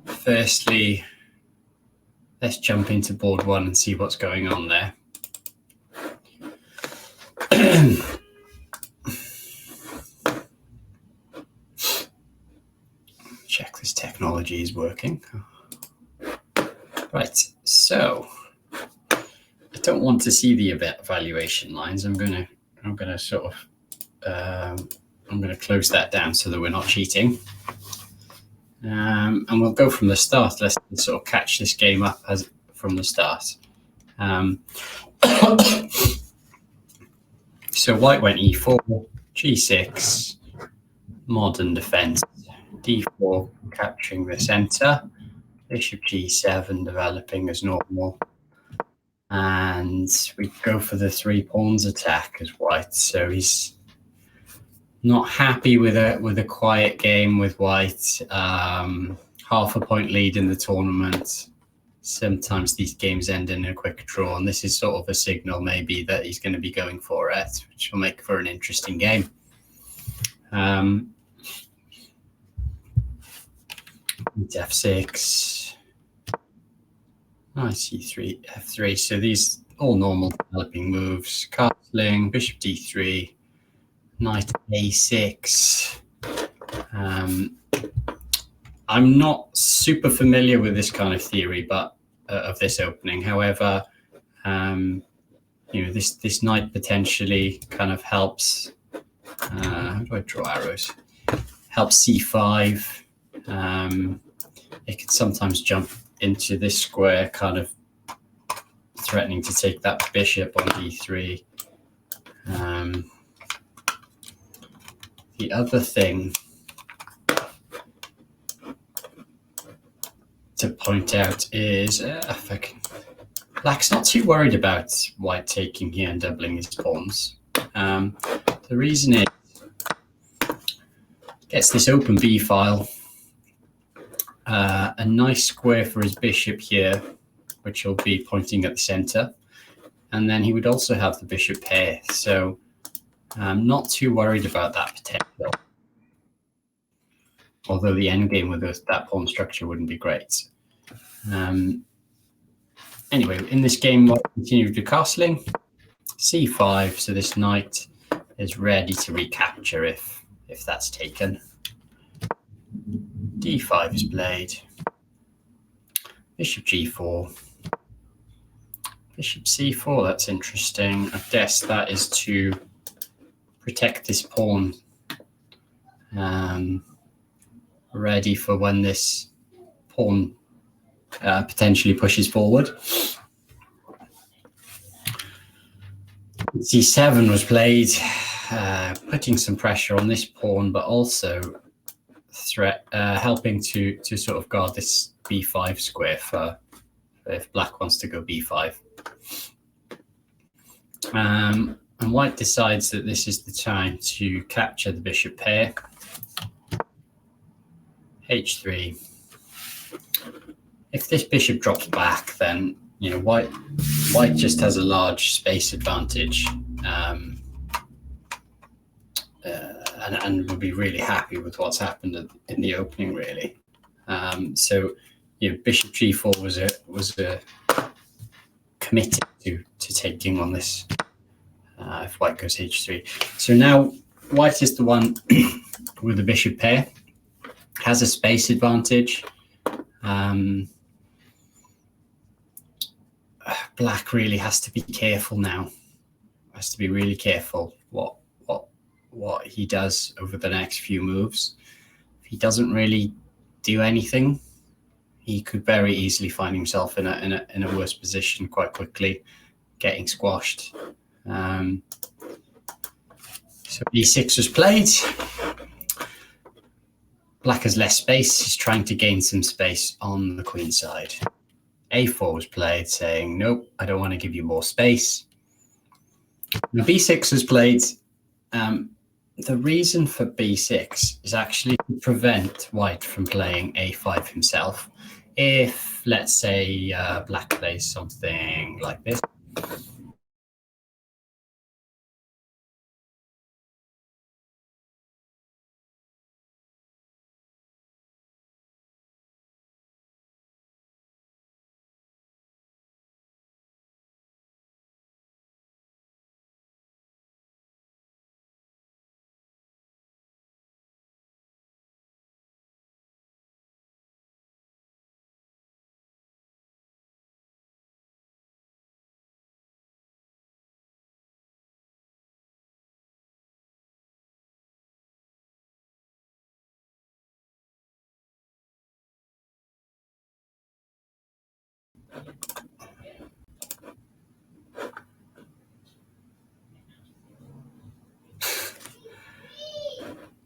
Firstly, let's jump into board one and see what's going on there. Check this technology is working. Right, so I don't want to see the evaluation lines. I'm gonna sort of I'm gonna close that down so that we're not cheating. And we'll go from the start. Let's sort of catch this game up from the start. So white went e4, g6, modern defense, d4 capturing the center, bishop g7 developing as normal, and we go for the 3 pawns attack as white. So he's not happy with a quiet game with white. Half a point lead in the tournament. Sometimes these games end in a quick draw, and this is sort of a signal maybe that he's going to be going for it, which will make for an interesting game. f6, c3, f3. So these all normal developing moves. Castling, bishop d3, knight a6. I'm not super familiar with this kind of theory, but of this opening. However, this knight potentially kind of helps. How do I draw arrows? Helps c5. It can sometimes jump into this square, kind of threatening to take that bishop on d3. The other thing to point out is Black's not too worried about white taking here and doubling his pawns. The reason is gets this open b file, a nice square for his bishop here, which will be pointing at the center, and then he would also have the bishop pair. So I'm not too worried about that potential. Although the endgame with that pawn structure wouldn't be great. Anyway, in this game, we'll continue to castling. c5, so this knight is ready to recapture if that's taken. d5 is played. Bishop g4. Bishop c4, that's interesting. I guess that is to protect this pawn. Ready for when this pawn potentially pushes forward. c7 was played, putting some pressure on this pawn, but also helping to sort of guard this b5 square for if black wants to go b5. And white decides that this is the time to capture the bishop pair. h3. If this bishop drops back, then white just has a large space advantage, and will be really happy with what's happened in the opening, really. So bishop g4 was a committed to taking on this if white goes h3. So now white is the one with the bishop pair, has a space advantage. Black really has to be careful now. Has to be really careful what he does over the next few moves. If he doesn't really do anything, he could very easily find himself in a worse position quite quickly, getting squashed. So e6 was played. Black has less space. He's trying to gain some space on the queen side. a4 was played, saying, nope, I don't want to give you more space. Now, b6 was played. The reason for b6 is actually to prevent white from playing a5 himself. If, let's say, black plays something like this,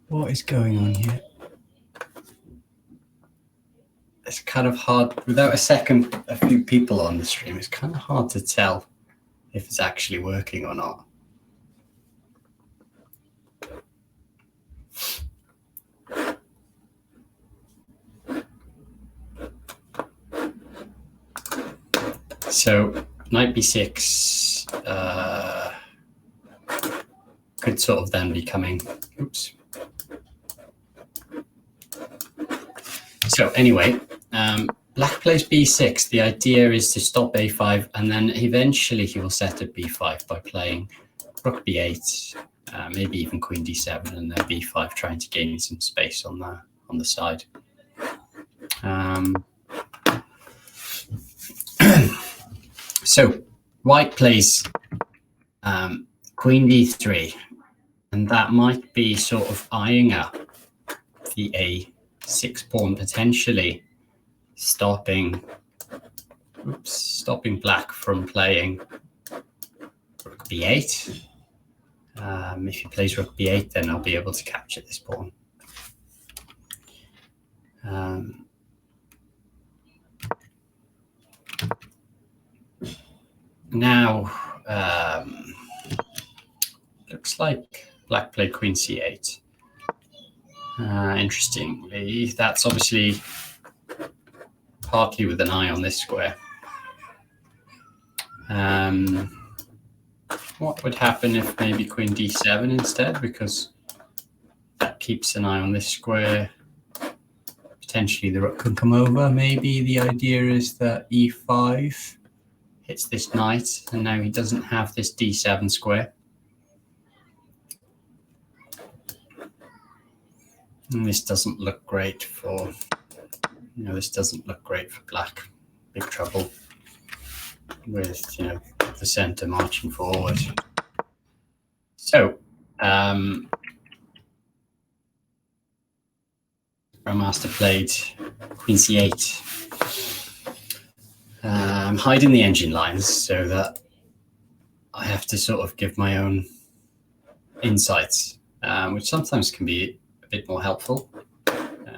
What is going on here? It's kind of hard, without a few people on the stream, it's kind of hard to tell if it's actually working or not. So knight b6 could sort of then be coming. Oops. So anyway, black plays b6. The idea is to stop a5, and then eventually he will set up b5 by playing rook b8, maybe even queen d7, and then b5, trying to gain some space on the side. So white plays queen d3, and that might be sort of eyeing up the a6 pawn, potentially stopping black from playing rook b8. If he plays rook b8, then I'll be able to capture this pawn. Now, looks like black played queen c8. Interestingly, that's obviously partly with an eye on this square. What would happen if maybe queen d7 instead? Because that keeps an eye on this square. Potentially the rook can come over. Maybe the idea is that e5 hits this knight, and now he doesn't have this d7 square. And this doesn't look great for, this doesn't look great for black. Big trouble with, the center marching forward. So, Grandmaster played queen c8. I'm hiding the engine lines so that I have to sort of give my own insights, which sometimes can be a bit more helpful.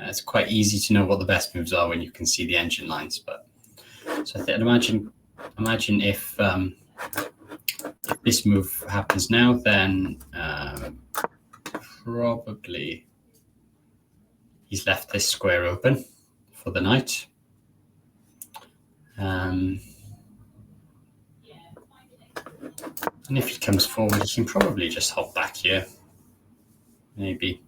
It's quite easy to know what the best moves are when you can see the engine lines. But so imagine if this move happens now, then probably he's left this square open for the knight. And if he comes forward, he can probably just hop back here, maybe.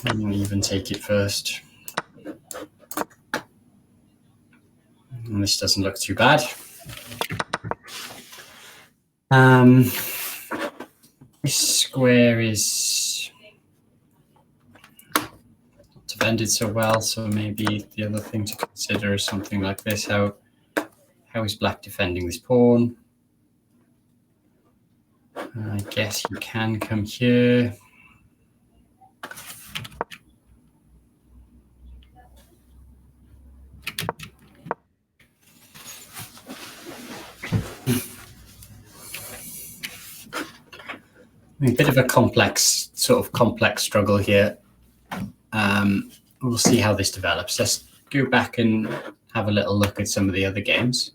And we'll even take it first. And this doesn't look too bad. This square is not defended so well, so maybe the other thing to consider is something like this. How is black defending this pawn? I guess you can come here. A bit of a complex struggle here. We'll see how this develops. Let's go back and have a little look at some of the other games.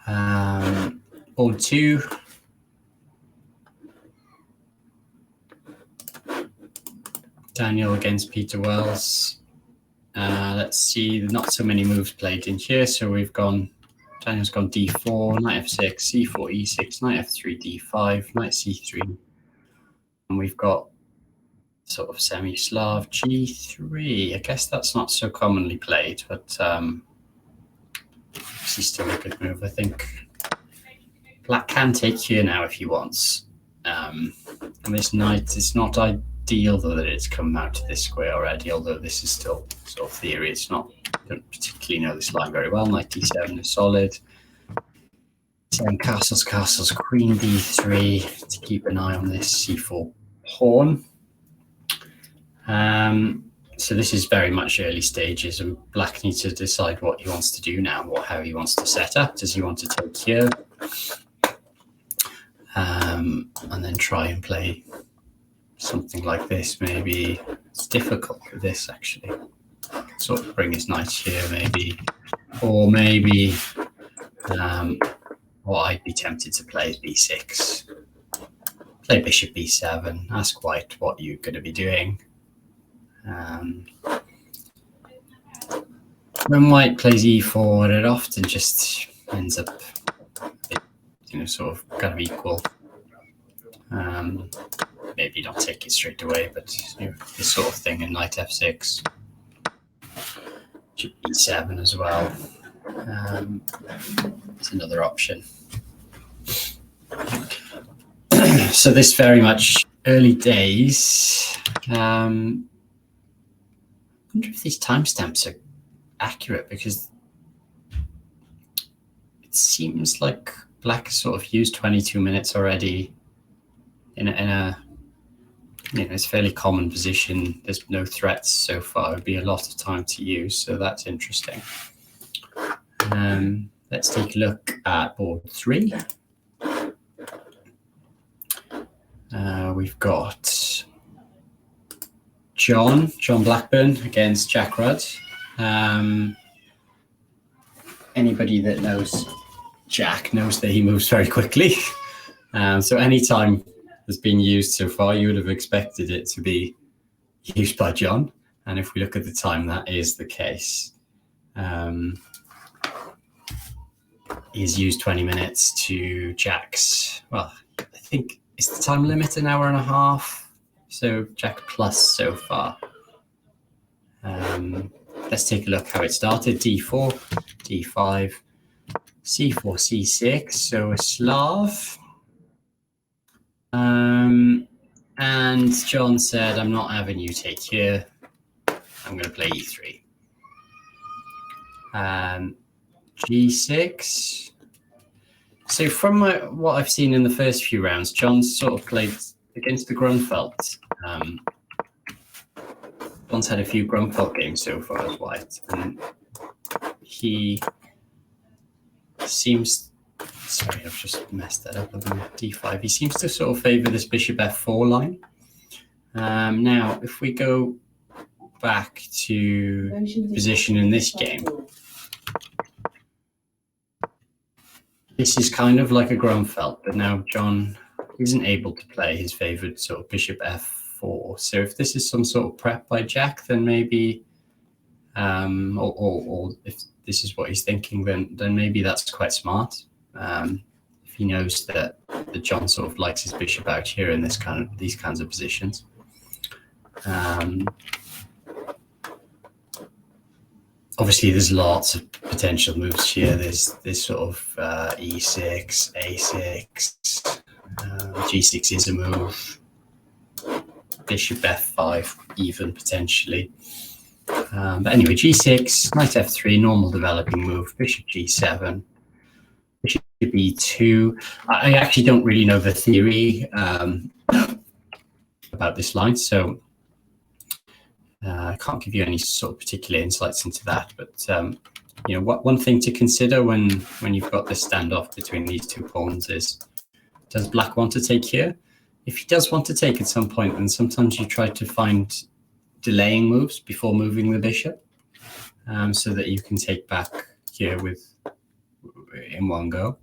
Pawn 2. Daniel against Peter Wells. Let's see, not so many moves played in here. So we've gone, Daniel's gone d4, knight f6, c4, e6, knight f3, d5, knight c3. And we've got sort of semi-Slav g3. I guess that's not so commonly played, but it's still a good move, I think. Black can take here now if he wants. And this knight is not ideal, though, that it's come out to this square already, although this is still sort of theory. It's not, I don't particularly know this line very well. Knight d7 is solid. saying castles, castles, queen d3 to keep an eye on this c4 pawn. So this is very much early stages, and black needs to decide what he wants to do now, how he wants to set up. Does he want to take here? And then try and play something like this, maybe. It's difficult with this, actually. Sort of bring his knight here, maybe. Or maybe what I'd be tempted to play is b6. Play bishop b7, ask white what you're going to be doing. When white plays e4, it often just ends up, sort of kind of equal. Maybe not take it straight away, but this sort of thing in knight f6, b7 as well. It's another option. So this very much early days. I wonder if these timestamps are accurate, because it seems like black has sort of used 22 minutes already in a it's a fairly common position. There's no threats so far. It would be a lot of time to use, so that's interesting. Let's take a look at board 3. We've got John Blackburn against Jack Rudd. Anybody that knows Jack knows that he moves very quickly. So any time that's been used so far, you would have expected it to be used by John. And if we look at the time, that is the case. He's used 20 minutes to Jack's, well, I think, is the time limit an hour and a half? So Jack plus so far. Let's take a look how it started. d4, d5, c4, c6, so a Slav. And John said, I'm not having you take here. I'm going to play e3. G6. So from what I've seen in the first few rounds, John sort of played against the Grunfeld. John's had a few Grunfeld games so far as white, and he seems, sorry, I've just messed that up. d5. He seems to sort of favor this bishop f4 line. Now, if we go back to position in this game, this is kind of like a Grunfeld, but now John isn't able to play his favorite sort of bishop f4. So if this is some sort of prep by Jack, then maybe, or if this is what he's thinking, then maybe that's quite smart. If he knows that John sort of likes his bishop out here in these kinds of positions. Obviously, there's lots of potential moves here. There's this sort of e6, a6, g6 is a move, bishop f5 even potentially. But anyway, g6, knight f3, normal developing move, bishop g7, bishop e2. I actually don't really know the theory about this line, so I can't give you any sort of particular insights into that, but one thing to consider when you've got this standoff between these two pawns is, does black want to take here? If he does want to take at some point, then sometimes you try to find delaying moves before moving the bishop, so that you can take back here in one go.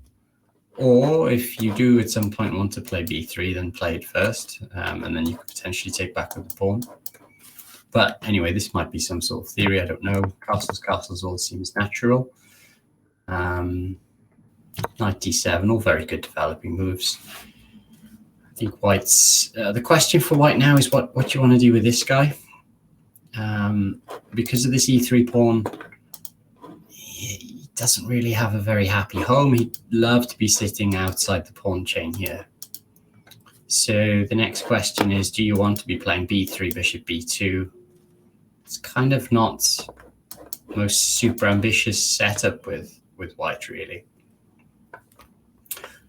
Or if you do at some point want to play b3, then play it first, and then you could potentially take back with the pawn. But anyway, this might be some sort of theory. I don't know. Castles all seems natural. Knight d7, all very good developing moves. I think white's the question for white now is what you want to do with this guy. Because of this e3 pawn, he doesn't really have a very happy home. He'd love to be sitting outside the pawn chain here. So the next question is, do you want to be playing b3, bishop b2? It's kind of not the most super ambitious setup with white, really.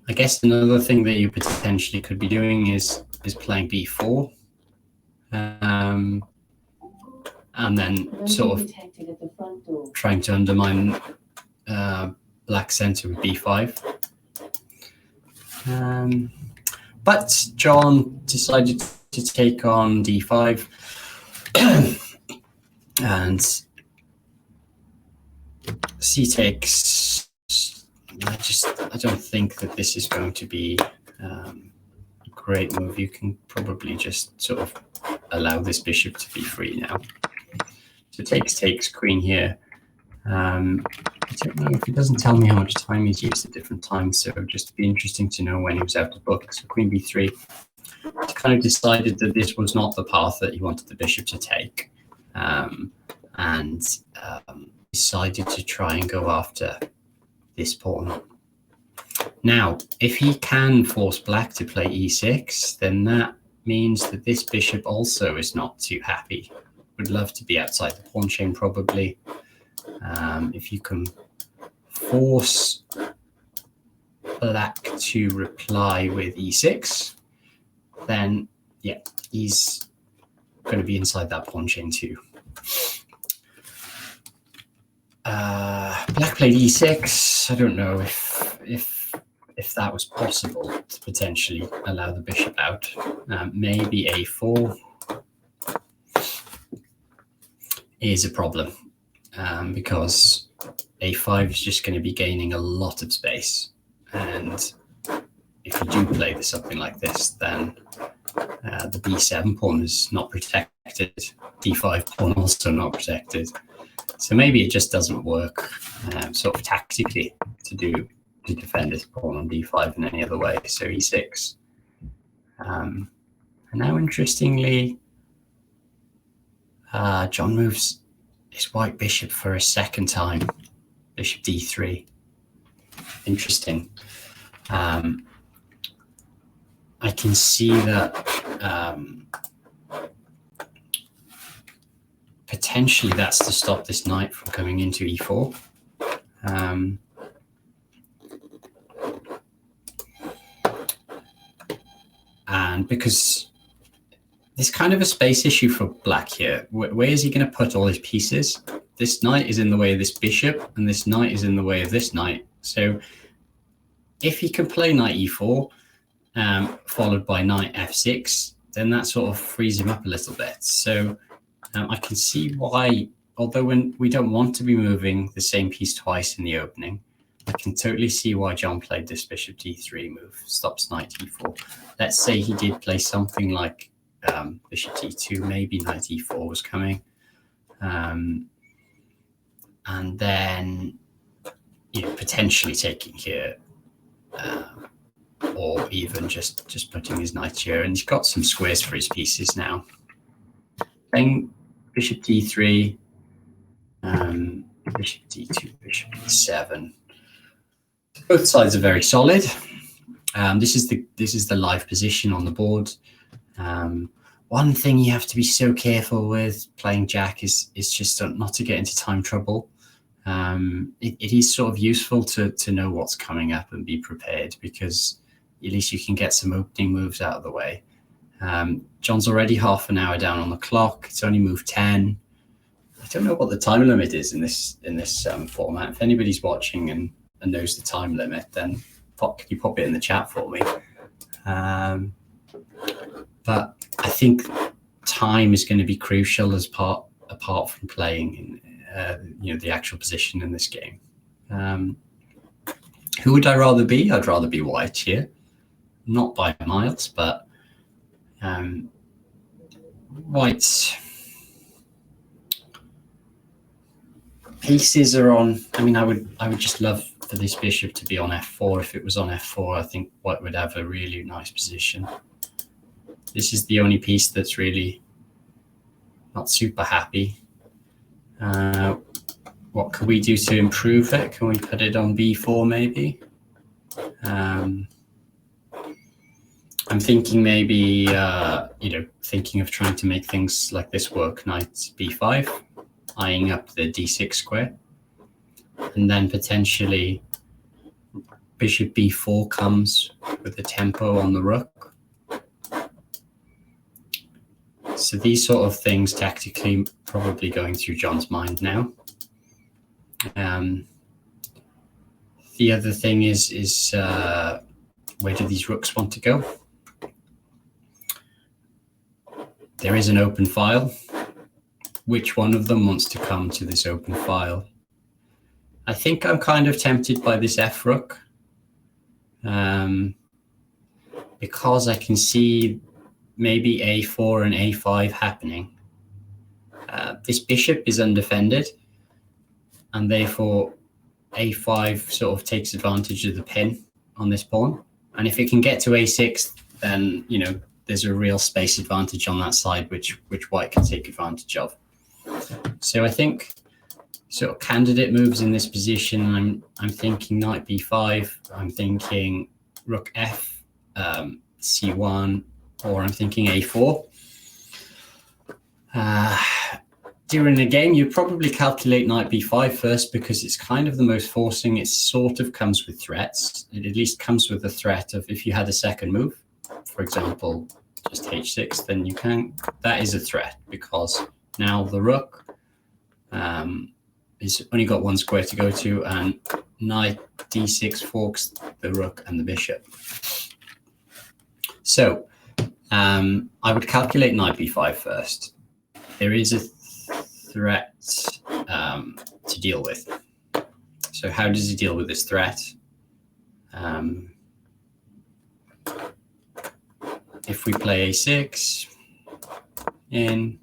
I guess another thing that you potentially could be doing is playing b4, and then sort of trying to undermine black center with b5. But John decided to take on d5, and c takes. I don't think that this is going to be a great move. You can probably just sort of allow this bishop to be free now. So takes queen here. I don't know if it doesn't tell me how much time he's used at different times, so it'd just be interesting to know when he was out of book. So queen b3. He kind of decided that this was not the path that he wanted the bishop to take, and decided to try and go after this pawn. Now, if he can force black to play e6, then that means that this bishop also is not too happy. Would love to be outside the pawn chain, probably. If you can force black to reply with e6, then yeah, he's going to be inside that pawn chain too. Black played e6. I don't know if that was possible to potentially allow the bishop out. Maybe a4 is a problem, because a5 is just going to be gaining a lot of space, and if you do play something like this, then the b7 pawn is not protected, d5 pawn also not protected. So maybe it just doesn't work sort of tactically to defend this pawn on d5 in any other way. So e6. And now, interestingly, John moves his white bishop for a second time. Bishop d3. Interesting. I can see that potentially that's to stop this knight from coming into e4. And because there's kind of a space issue for black here. Where is he going to put all his pieces? This knight is in the way of this bishop, and this knight is in the way of this knight. So if he can play knight e4, followed by knight f6, then that sort of frees him up a little bit. So I can see why, although when we don't want to be moving the same piece twice in the opening, I can totally see why John played this bishop d3 move, stops knight e4. Let's say he did play something like bishop d2, maybe knight e4 was coming. And then, you know, potentially taking here, or even just putting his knight here. And he's got some squares for his pieces now. Playing bishop d3, bishop d2, bishop d7. Both sides are very solid. This is the live position on the board. One thing you have to be so careful with playing Jack is just not to get into time trouble. It is sort of useful to know what's coming up and be prepared, because at least you can get some opening moves out of the way. John's already half an hour down on the clock. It's only moved 10. I don't know what the time limit is in this format. If anybody's watching and knows the time limit, then can you pop it in the chat for me? But I think time is going to be crucial apart from playing in the actual position in this game. Who would I rather be? I'd rather be white here, not by miles, but white's pieces are on. I mean, I would just love for this bishop to be on f4. If it was on f4, I think white would have a really nice position. This is the only piece that's really not super happy. What can we do to improve it? Can we put it on b4 maybe? I'm thinking maybe, thinking of trying to make things like this work. Knight b5, eyeing up the d6 square, and then potentially bishop b4 comes with a tempo on the rook. So these sort of things tactically probably going through John's mind now. The other thing is where do these rooks want to go? There is an open file. Which one of them wants to come to this open file? I think I'm kind of tempted by this F rook, because I can see maybe A4 and A5 happening. This bishop is undefended, and therefore A5 sort of takes advantage of the pin on this pawn. And if it can get to A6, then, you know, there's a real space advantage on that side, which white can take advantage of. So I think sort of candidate moves in this position. I'm thinking knight b5. I'm thinking rook f, c1, or I'm thinking a4. During the game, you probably calculate knight b5 first because it's kind of the most forcing. It sort of comes with threats. It at least comes with the threat of if you had a second move, for example, just h6, then you can. That is a threat because now the rook is only got one square to go to, and knight d6 forks the rook and the bishop. So I would calculate knight b5 first. There is a threat to deal with. So how does he deal with this threat? If we play a6 in,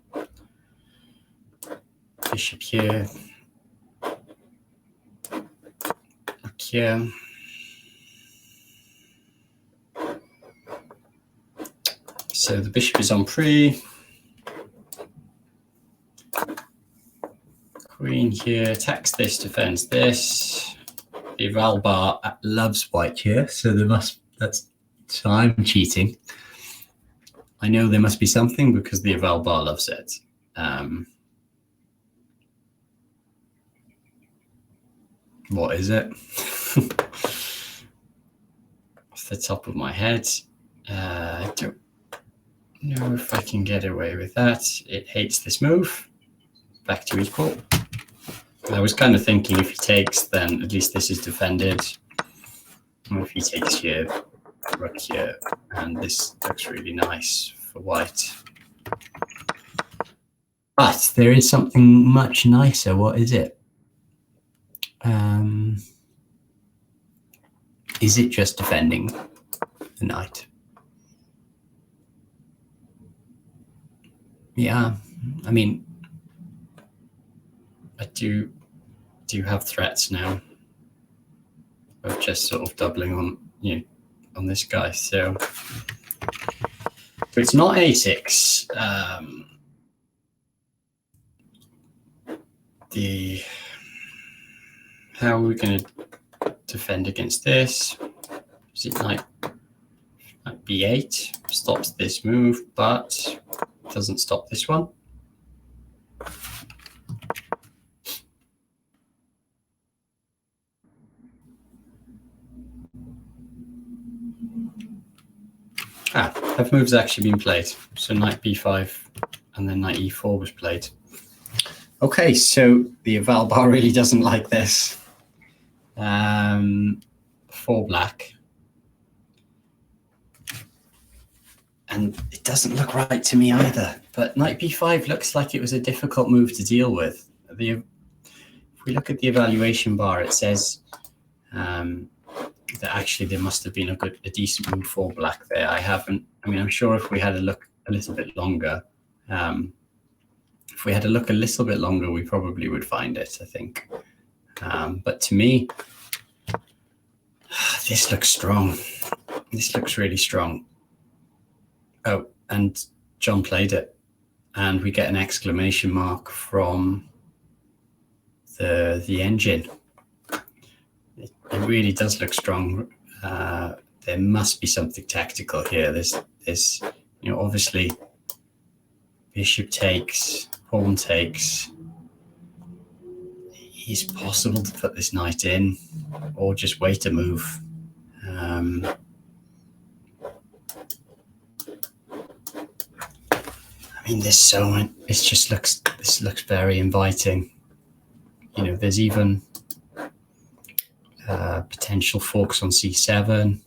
bishop here, rook here, so the bishop is on pre, queen here attacks this, defends this. The eval bar loves white here, so so I'm cheating. I know there must be something because the eval bar loves it. What is it? Off the top of my head, I don't know if I can get away with that. It hates this move. Back to equal. I was kind of thinking if he takes, then at least this is defended. Or if he takes here, rook here, and this looks really nice for white. But there is something much nicer. What is it? Is it just defending the knight? Yeah, I mean, I do have threats now of just sort of doubling on, you know, on this guy. So it's not a6. How are we going to defend against this? Is it knight b8? Stops this move, but doesn't stop this one. Have moves actually been played? So knight b5 and then knight e4 was played. Okay, so the eval bar really doesn't like this. For black. And it doesn't look right to me either. But knight b5 looks like it was a difficult move to deal with. If we look at the evaluation bar, it says that actually there must have been a decent move for black there. I'm sure if we had a look a little bit longer, we probably would find it, I think. But to me, this looks strong. This looks really strong. Oh, and John played it, and we get an exclamation mark from the engine. It really does look strong. There must be something tactical here. There's obviously bishop takes, pawn takes. It's possible to put this knight in, or just wait a move. I mean, this looks very inviting. You know, there's even potential forks on c7.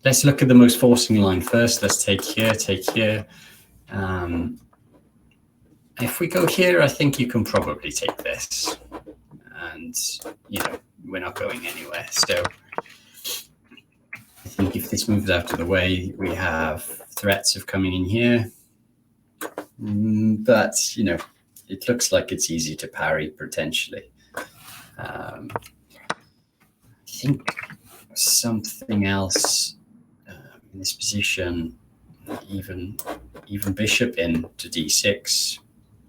Let's look at the most forcing line first. Let's take here, take here. If we go here, I think you can probably take this. And, you know, we're not going anywhere. So I think if this moves out of the way, we have threats of coming in here. But, you know, it looks like it's easy to parry potentially. I think something else in this position, even bishop into d6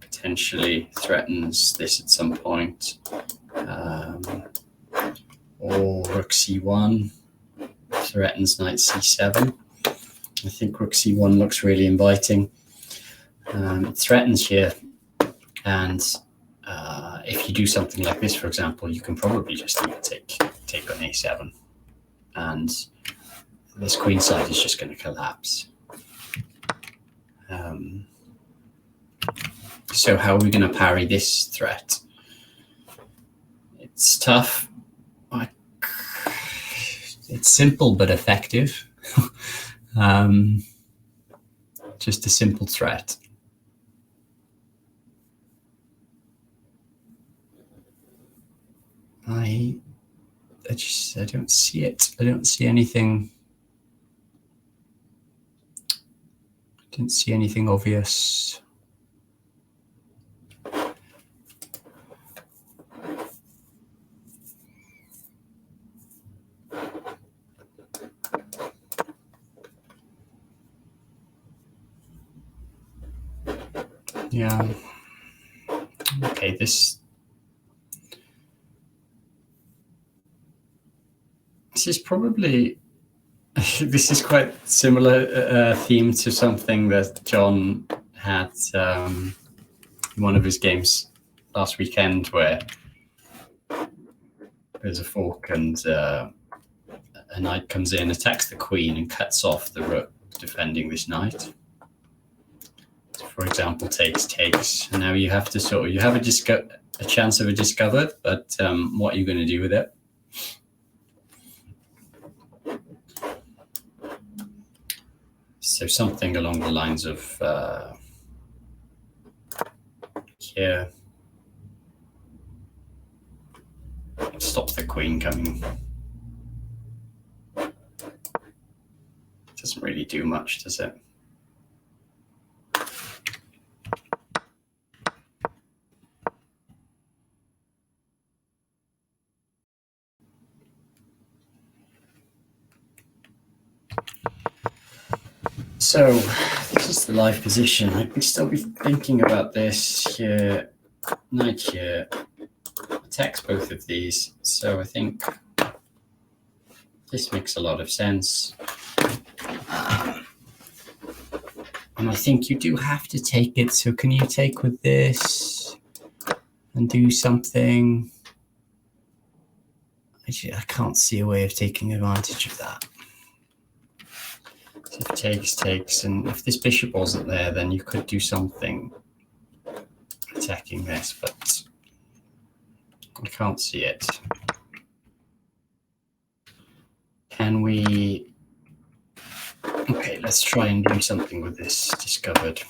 potentially threatens this at some point, or rook c1 threatens knight c7. I think rook c1 looks really inviting. It threatens here, and if you do something like this, for example, you can probably just even take on a7, and this queen side is just going to collapse. So how are we going to parry this threat? It's tough. It's simple but effective. Just a simple threat. I don't see it. I don't see anything. I didn't see anything obvious. Yeah. Okay, this is probably, this is quite similar theme to something that John had in one of his games last weekend, where there's a fork and a knight comes in, attacks the queen and cuts off the rook defending this knight. So for example, takes, and now you have to you have a chance of a discovered, but what are you going to do with it? So something along the lines of here, stops the queen coming. Doesn't really do much, does it? So this is the live position. I'd still be thinking about this here, knight here, attacks both of these. So I think this makes a lot of sense. And I think you do have to take it. So can you take with this and do something? Actually, I can't see a way of taking advantage of that. So if takes, and if this bishop wasn't there, then you could do something attacking this, but I can't see it. Can we? Okay, let's try and do something with this discovered.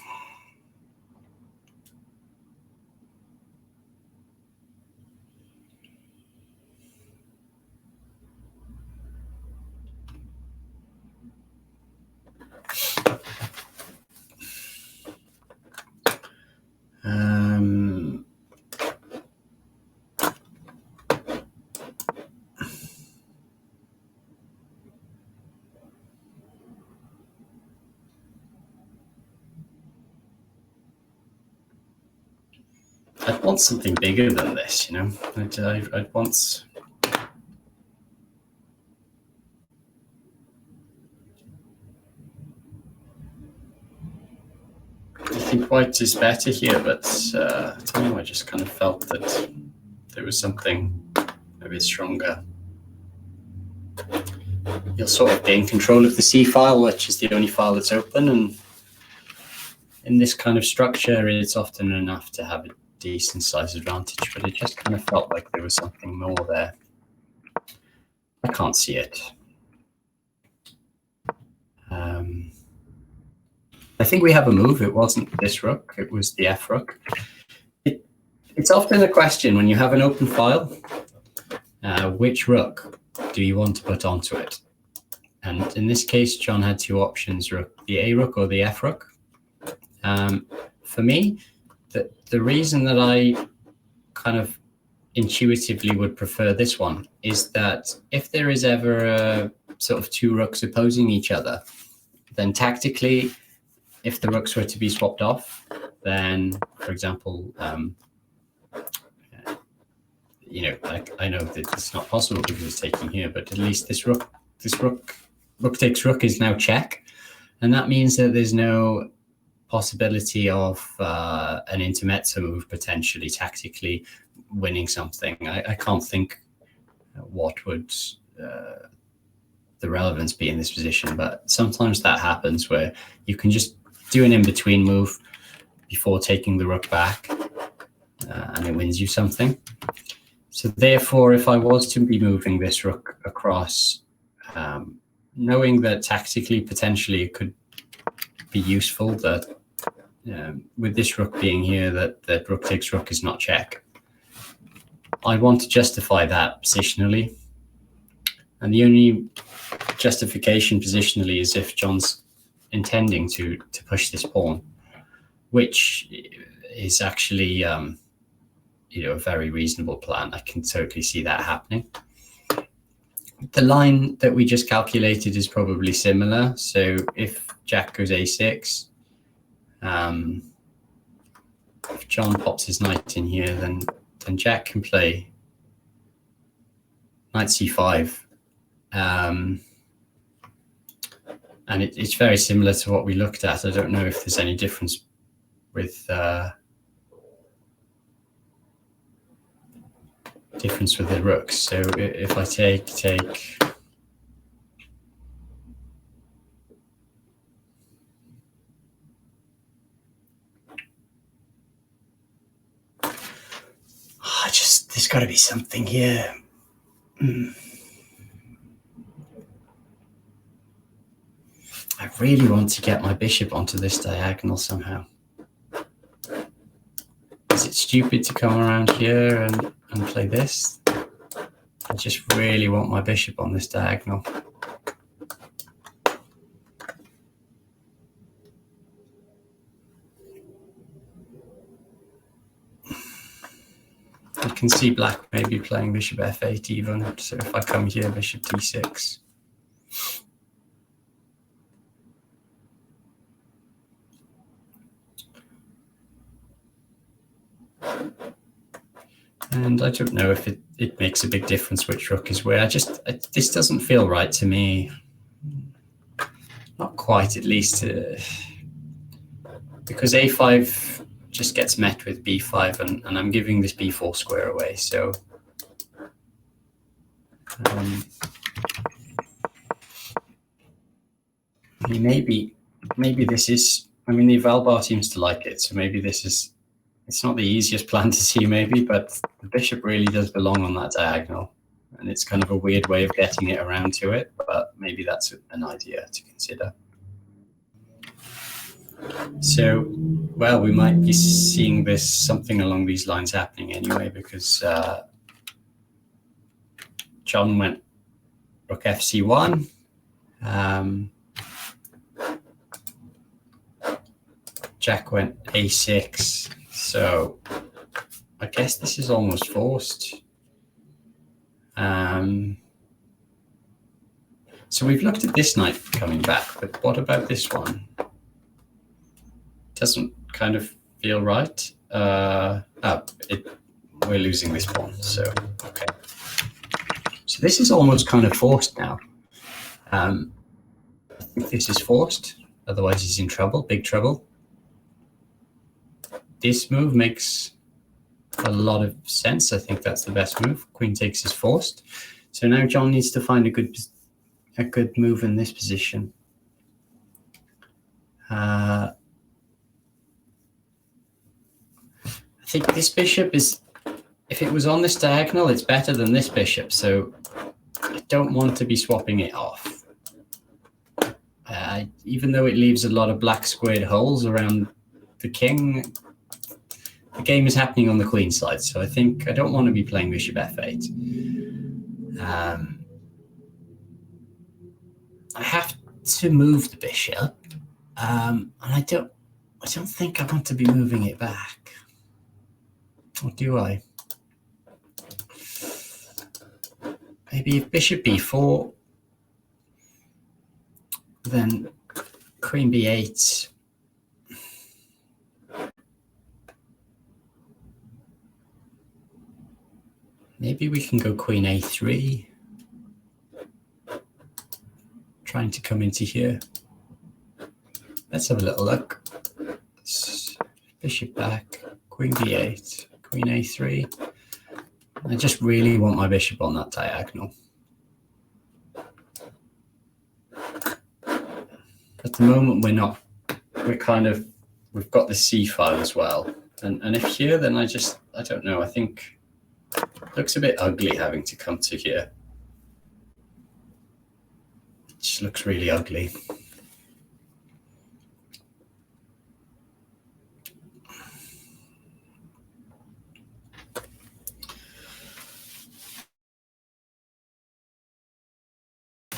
I'd want something bigger than this, you know. I'd want. I think white is better here, but I don't know. I just kind of felt that there was something a bit stronger. you'll sort of gain control of the C file, which is the only file that's open. And in this kind of structure, it's often enough to have a decent size advantage, but it just kind of felt like there was something more there. I can't see it. I think we have a move. It wasn't this rook, it was the F rook. It's often a question when you have an open file, which rook do you want to put onto it? And in this case, John had two options, the A rook or the F rook. For me, the reason that I kind of intuitively would prefer this one is that if there is ever a sort of two rooks opposing each other, then tactically, if the rooks were to be swapped off, then, for example, I know that it's not possible because it's taking here, but at least this rook takes rook is now check, and that means that there's no possibility of an intermezzo move potentially tactically winning something. I can't think what would the relevance be in this position, but sometimes that happens where you can just do an in-between move before taking the rook back, and it wins you something. So therefore, if I was to be moving this rook across, knowing that tactically potentially it could be useful that with this rook being here, that rook takes rook is not check, I want to justify that positionally. And the only justification positionally is if John's intending to push this pawn, which is actually a very reasonable plan. I can totally see that happening. The line that we just calculated is probably similar. So if Jack goes A6, if John pops his knight in here, then Jack can play knight C5. And it's very similar to what we looked at. I don't know if there's any difference with the rooks. So if I take, there's got to be something here. I really want to get my bishop onto this diagonal somehow. Is it stupid to come around here and play this? I just really want my bishop on this diagonal. I can see black maybe playing bishop f8 even. So if I come here, bishop d6. And I don't know if it makes a big difference which rook is where. This doesn't feel right to me. Not quite, at least. Because a5 just gets met with b5, and I'm giving this b4 square away. So maybe this is, I mean, the eval bar seems to like it, so maybe this is, it's not the easiest plan to see maybe, but the bishop really does belong on that diagonal, and it's kind of a weird way of getting it around to it, but maybe that's an idea to consider. So, well, we might be seeing something along these lines happening anyway, because John went rook fc1. Jack went a6. So I guess this is almost forced. So we've looked at this knight coming back, but what about this one? Doesn't kind of feel right. We're losing this pawn, so okay. So this is almost kind of forced now. I think this is forced, otherwise he's in trouble, big trouble. This move makes a lot of sense. I think that's the best move. Queen takes is forced. So now John needs to find a good a good move in this position. I think this bishop is, if it was on this diagonal, it's better than this bishop, so I don't want to be swapping it off. Even though it leaves a lot of black squared holes around the king, the game is happening on the queen side, so I think I don't want to be playing bishop f8. I have to move the bishop, and I don't think I want to be moving it back. Or do I? Maybe if bishop b4, then queen b8. Maybe we can go queen a3. Trying to come into here. Let's have a little look. Bishop back, queen b8, queen a3. I just really want my bishop on that diagonal. At the moment, we're not. We've got the c file as well. And if here, then I don't know. I think it looks a bit ugly having to come to here. It just looks really ugly.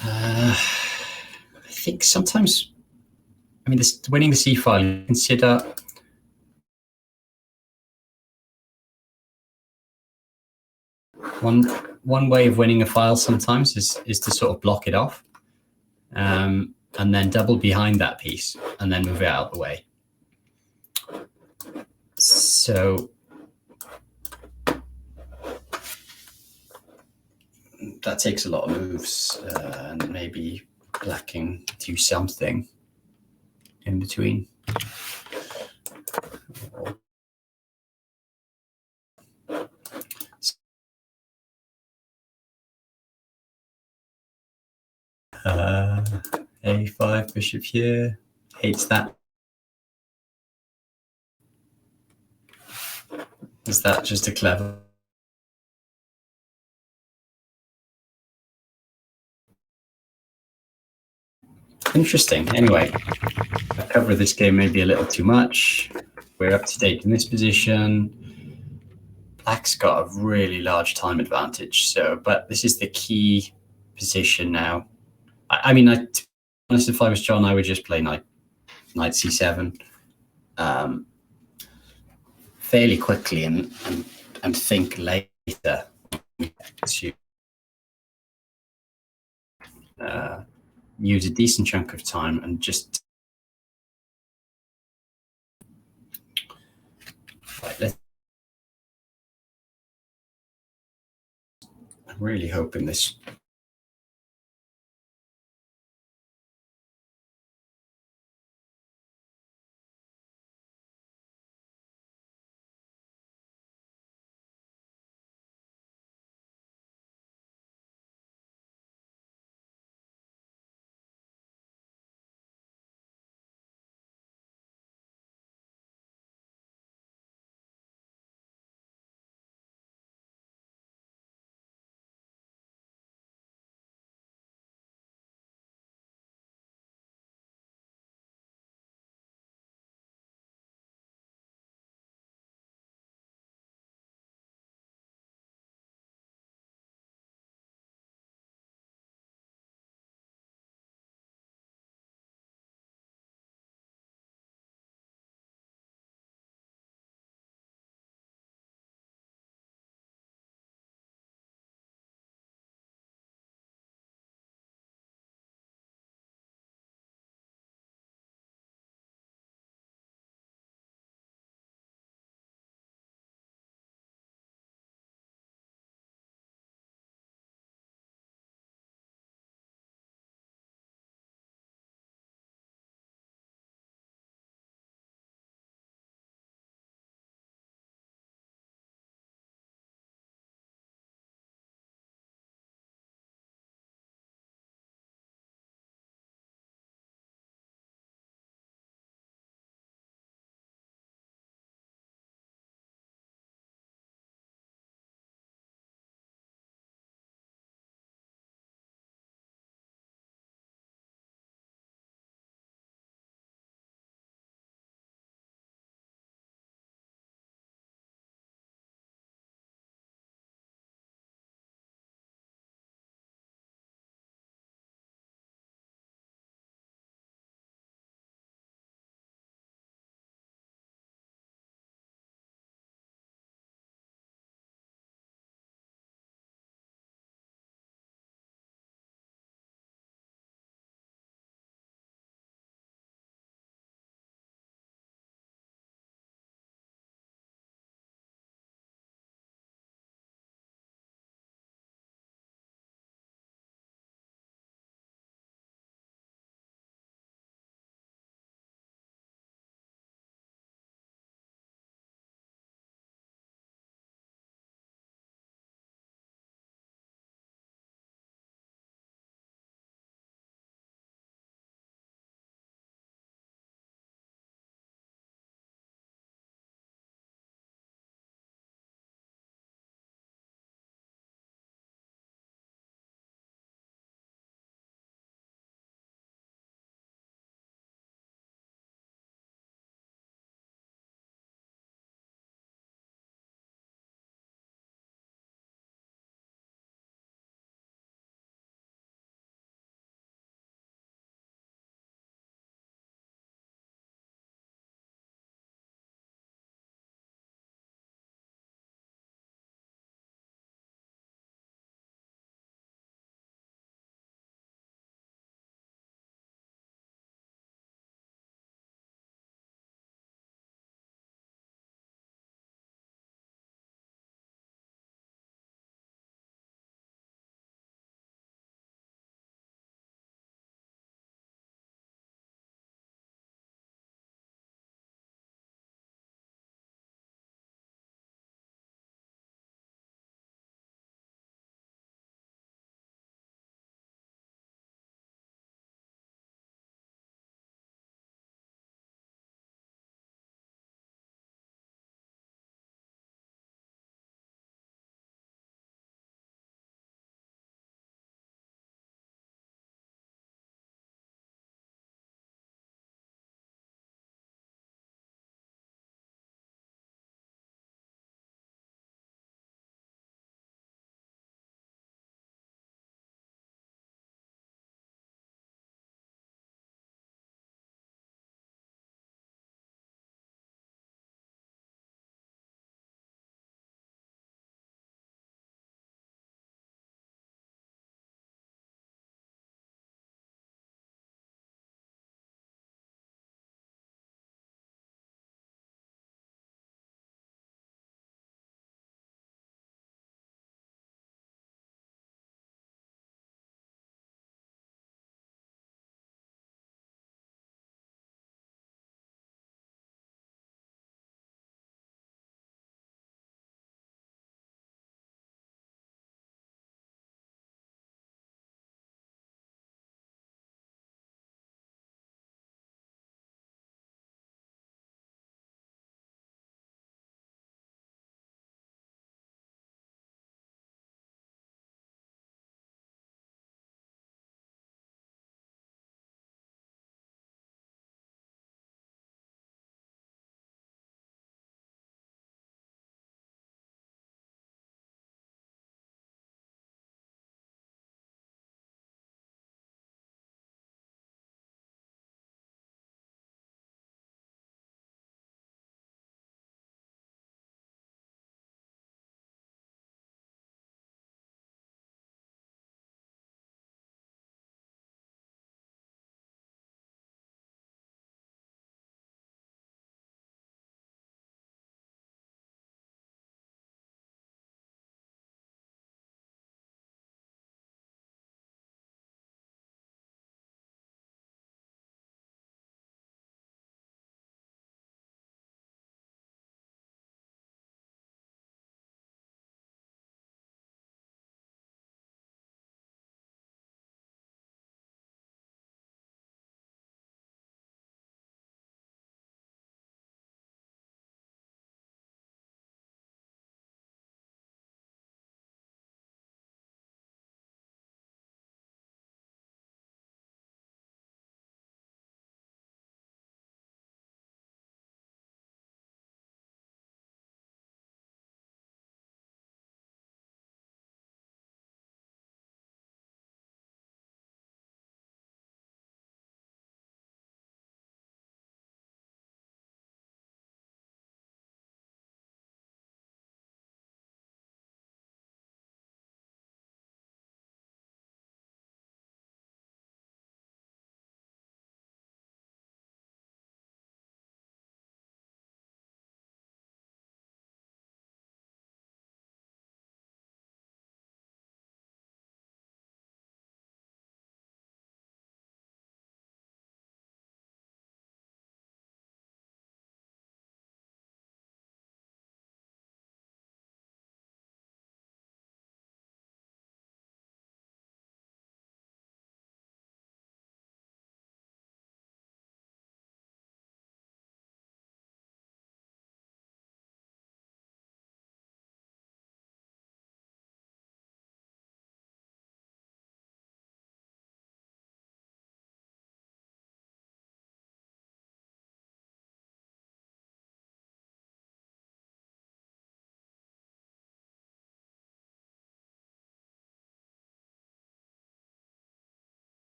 I think sometimes, I mean, winning the c file, you consider one way of winning a file sometimes is to sort of block it off, and then double behind that piece and then move it out of the way. So that takes a lot of moves, and maybe black can do something in between. A5, bishop here, hates that. Is that just a clever? Interesting. Anyway, I covered this game maybe a little too much. We're up to date in this position. Black's got a really large time advantage. But this is the key position now. I mean, to be honest, if I was John, I would just play knight c7 fairly quickly and think later to use a decent chunk of time and just I'm really hoping this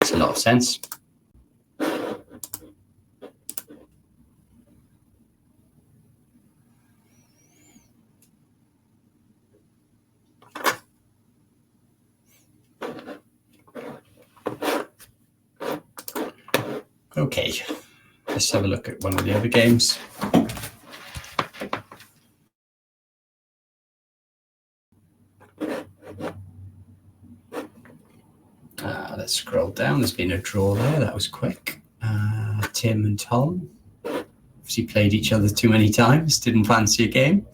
makes a lot of sense. Okay, let's have a look at one of the other games. Let's scroll down. There's been a draw there. That was quick. Tim and Tom obviously played each other too many times. Didn't fancy a game.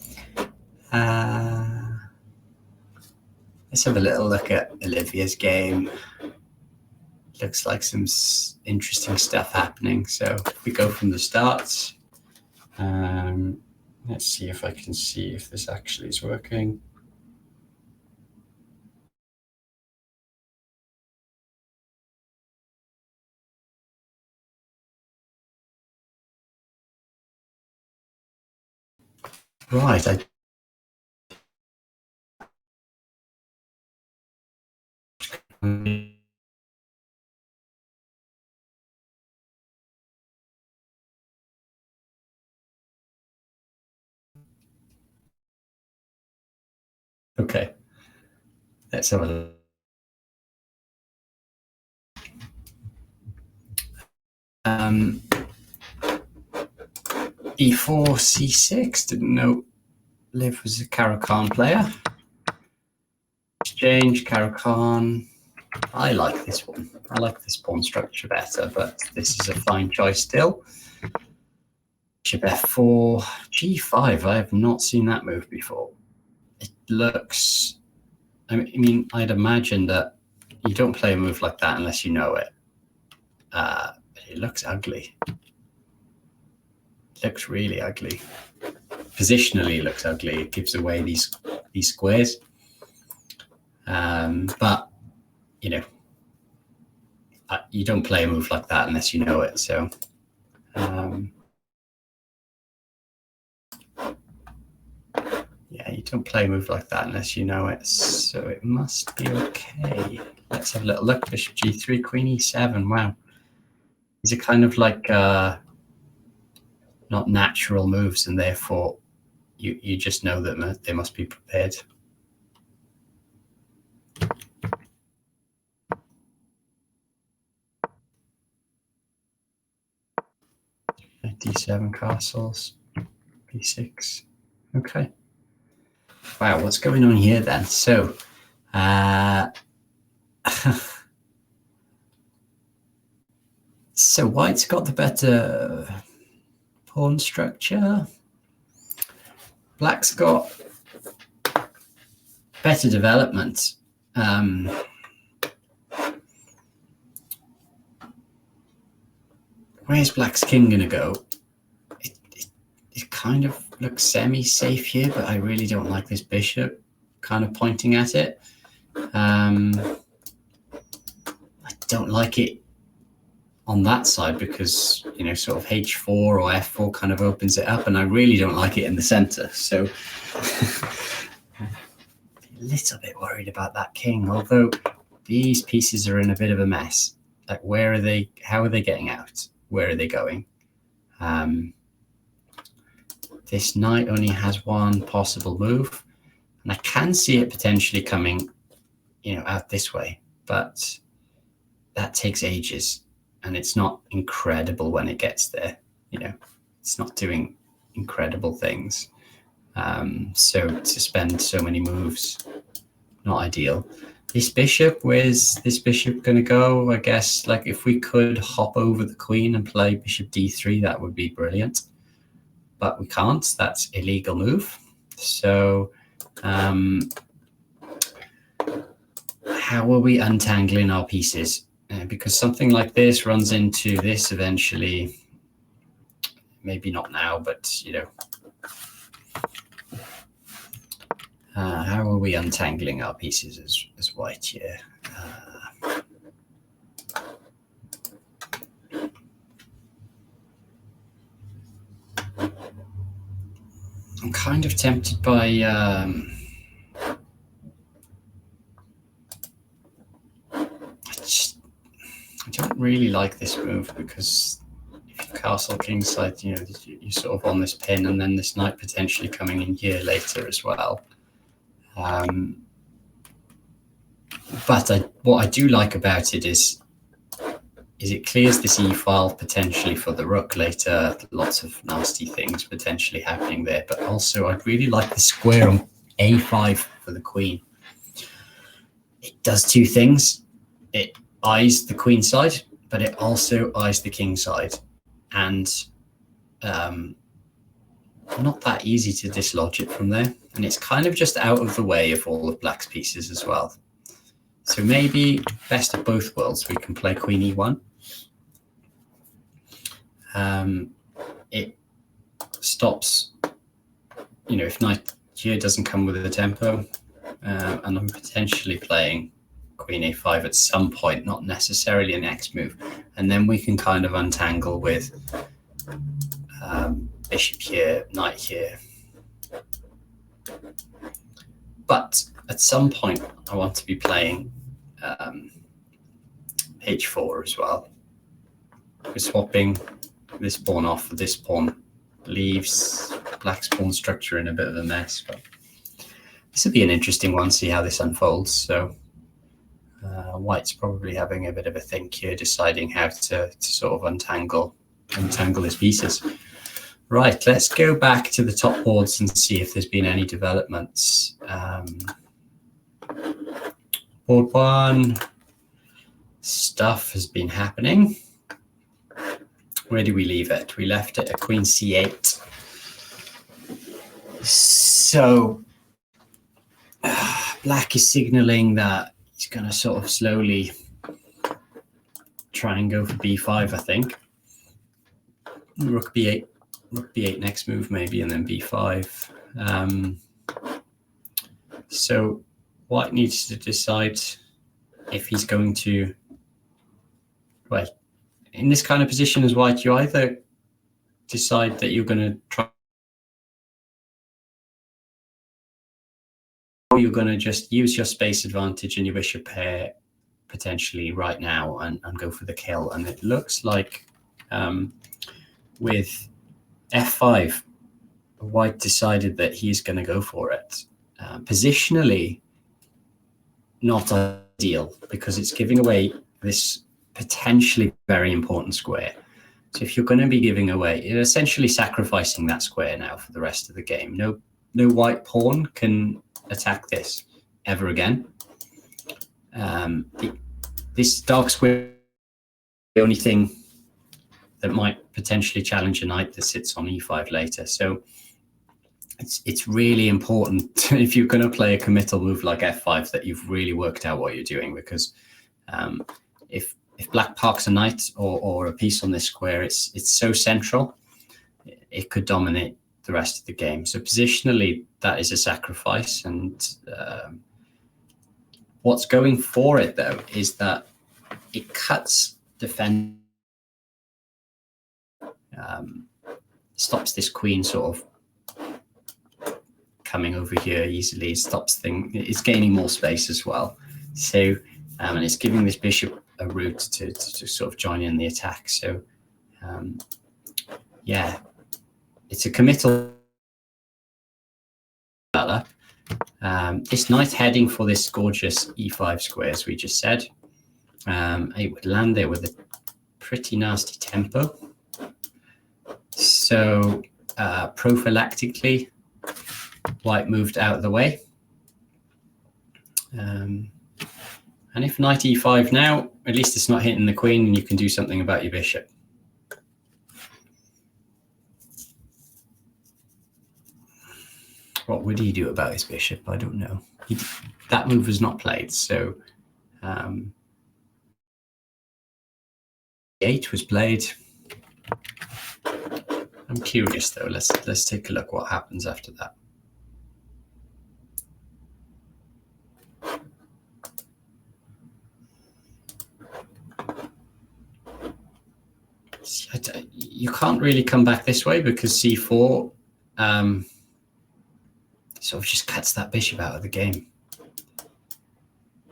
Let's have a little look at Olivia's game. Looks like some interesting stuff happening. So if we go from the start, let's see if I can see if this actually is working. Right, okay. Let's have a look. E4, C6. Didn't know Liv was a Caro-Kann player. Exchange, Caro-Kann. I like this one. I like this pawn structure better, but this is a fine choice still. Bishop F4, G5. I have not seen that move before. It looks... I mean, I'd imagine that you don't play a move like that unless you know it. It looks ugly. It looks really ugly. Positionally, it looks ugly. It gives away these squares. But, you know, you don't play a move like that unless you know it. So, yeah, you don't play a move like that unless you know it. So it must be okay. Let's have a little look. Bishop G3, Queen E7. Wow. These are kind of like not natural moves, and therefore you just know that they must be prepared. D7 castles, B6. Okay. Wow, what's going on here then? So, so White's got the better pawn structure. Black's got better development. Where's Black's king going to go? It kind of looks semi-safe here, but I really don't like this bishop kind of pointing at it. I don't like it on that side because, you know, sort of H4 or F4 kind of opens it up, and I really don't like it in the center. So a little bit worried about that king, although these pieces are in a bit of a mess. Like, where are they? How are they getting out? Where are they going? This knight only has one possible move, and I can see it potentially coming, you know, out this way, but that takes ages, and it's not incredible when it gets there. You know, it's not doing incredible things. So to spend so many moves, not ideal. This bishop, where's this bishop going to go? I guess, like, if we could hop over the queen and play bishop d3, that would be brilliant. But we can't. That's illegal move. So how are we untangling our pieces? Because something like this runs into this eventually. Maybe not now, but, you know. How are we untangling our pieces as white here? I'm kind of tempted by I don't really like this move because if you castle kingside, you know, you're sort of on this pin, and then this knight potentially coming in here later as well. But what I do like about it is it clears this e-file potentially for the rook later. Lots of nasty things potentially happening there. But also, I'd really like the square on a5 for the queen. It does two things. It eyes the queen side, but it also eyes the king side. And not that easy to dislodge it from there. And it's kind of just out of the way of all of black's pieces as well. So maybe best of both worlds, we can play queen e1. It stops, you know, if knight here doesn't come with the tempo, and I'm potentially playing queen a5 at some point, not necessarily a next move. And then we can kind of untangle with bishop here, knight here. But at some point, I want to be playing h4 as well. We're swapping this pawn off for this pawn, leaves black's pawn structure in a bit of a mess. But this will be an interesting one, see how this unfolds. So white's probably having a bit of a think here, deciding how to sort of untangle his pieces. Right, let's go back to the top boards and see if there's been any developments. Board one, stuff has been happening. Where do we leave it? We left it at queen c8. So black is signaling that he's going to sort of slowly try and go for b5, I think. Rook b8. Rook b8 next move maybe, and then b5. So white needs to decide if he's going to, well, in this kind of position as white, you either decide that you're going to try, or you're going to just use your space advantage and your bishop pair potentially right now and go for the kill. And it looks like with f5, white decided that he's going to go for it. Positionally, not ideal, because it's giving away this potentially very important square. So if you're going to be giving away, you're essentially sacrificing that square now for the rest of the game. No white pawn can attack this ever again. This dark square, the only thing that might potentially challenge a knight that sits on e5 later. So it's really important if you're going to play a committal move like f5 that you've really worked out what you're doing, because if black parks a knight or a piece on this square, it's so central, it could dominate the rest of the game. So positionally, that is a sacrifice. And what's going for it, though, is that it cuts defense, stops this queen sort of coming over here easily, stops things, it's gaining more space as well. So, and it's giving this bishop a route to sort of join in the attack. So, yeah, it's a committal develop. This knight heading for this gorgeous e5 square, as we just said. It would land there with a pretty nasty tempo. So prophylactically, white moved out of the way. And if knight e5 now, at least it's not hitting the queen and you can do something about your bishop. What would he do about his bishop? I don't know. That move was not played, so 8 was played. I'm curious though. Let's take a look what happens after that. You can't really come back this way because c4 sort of just cuts that bishop out of the game.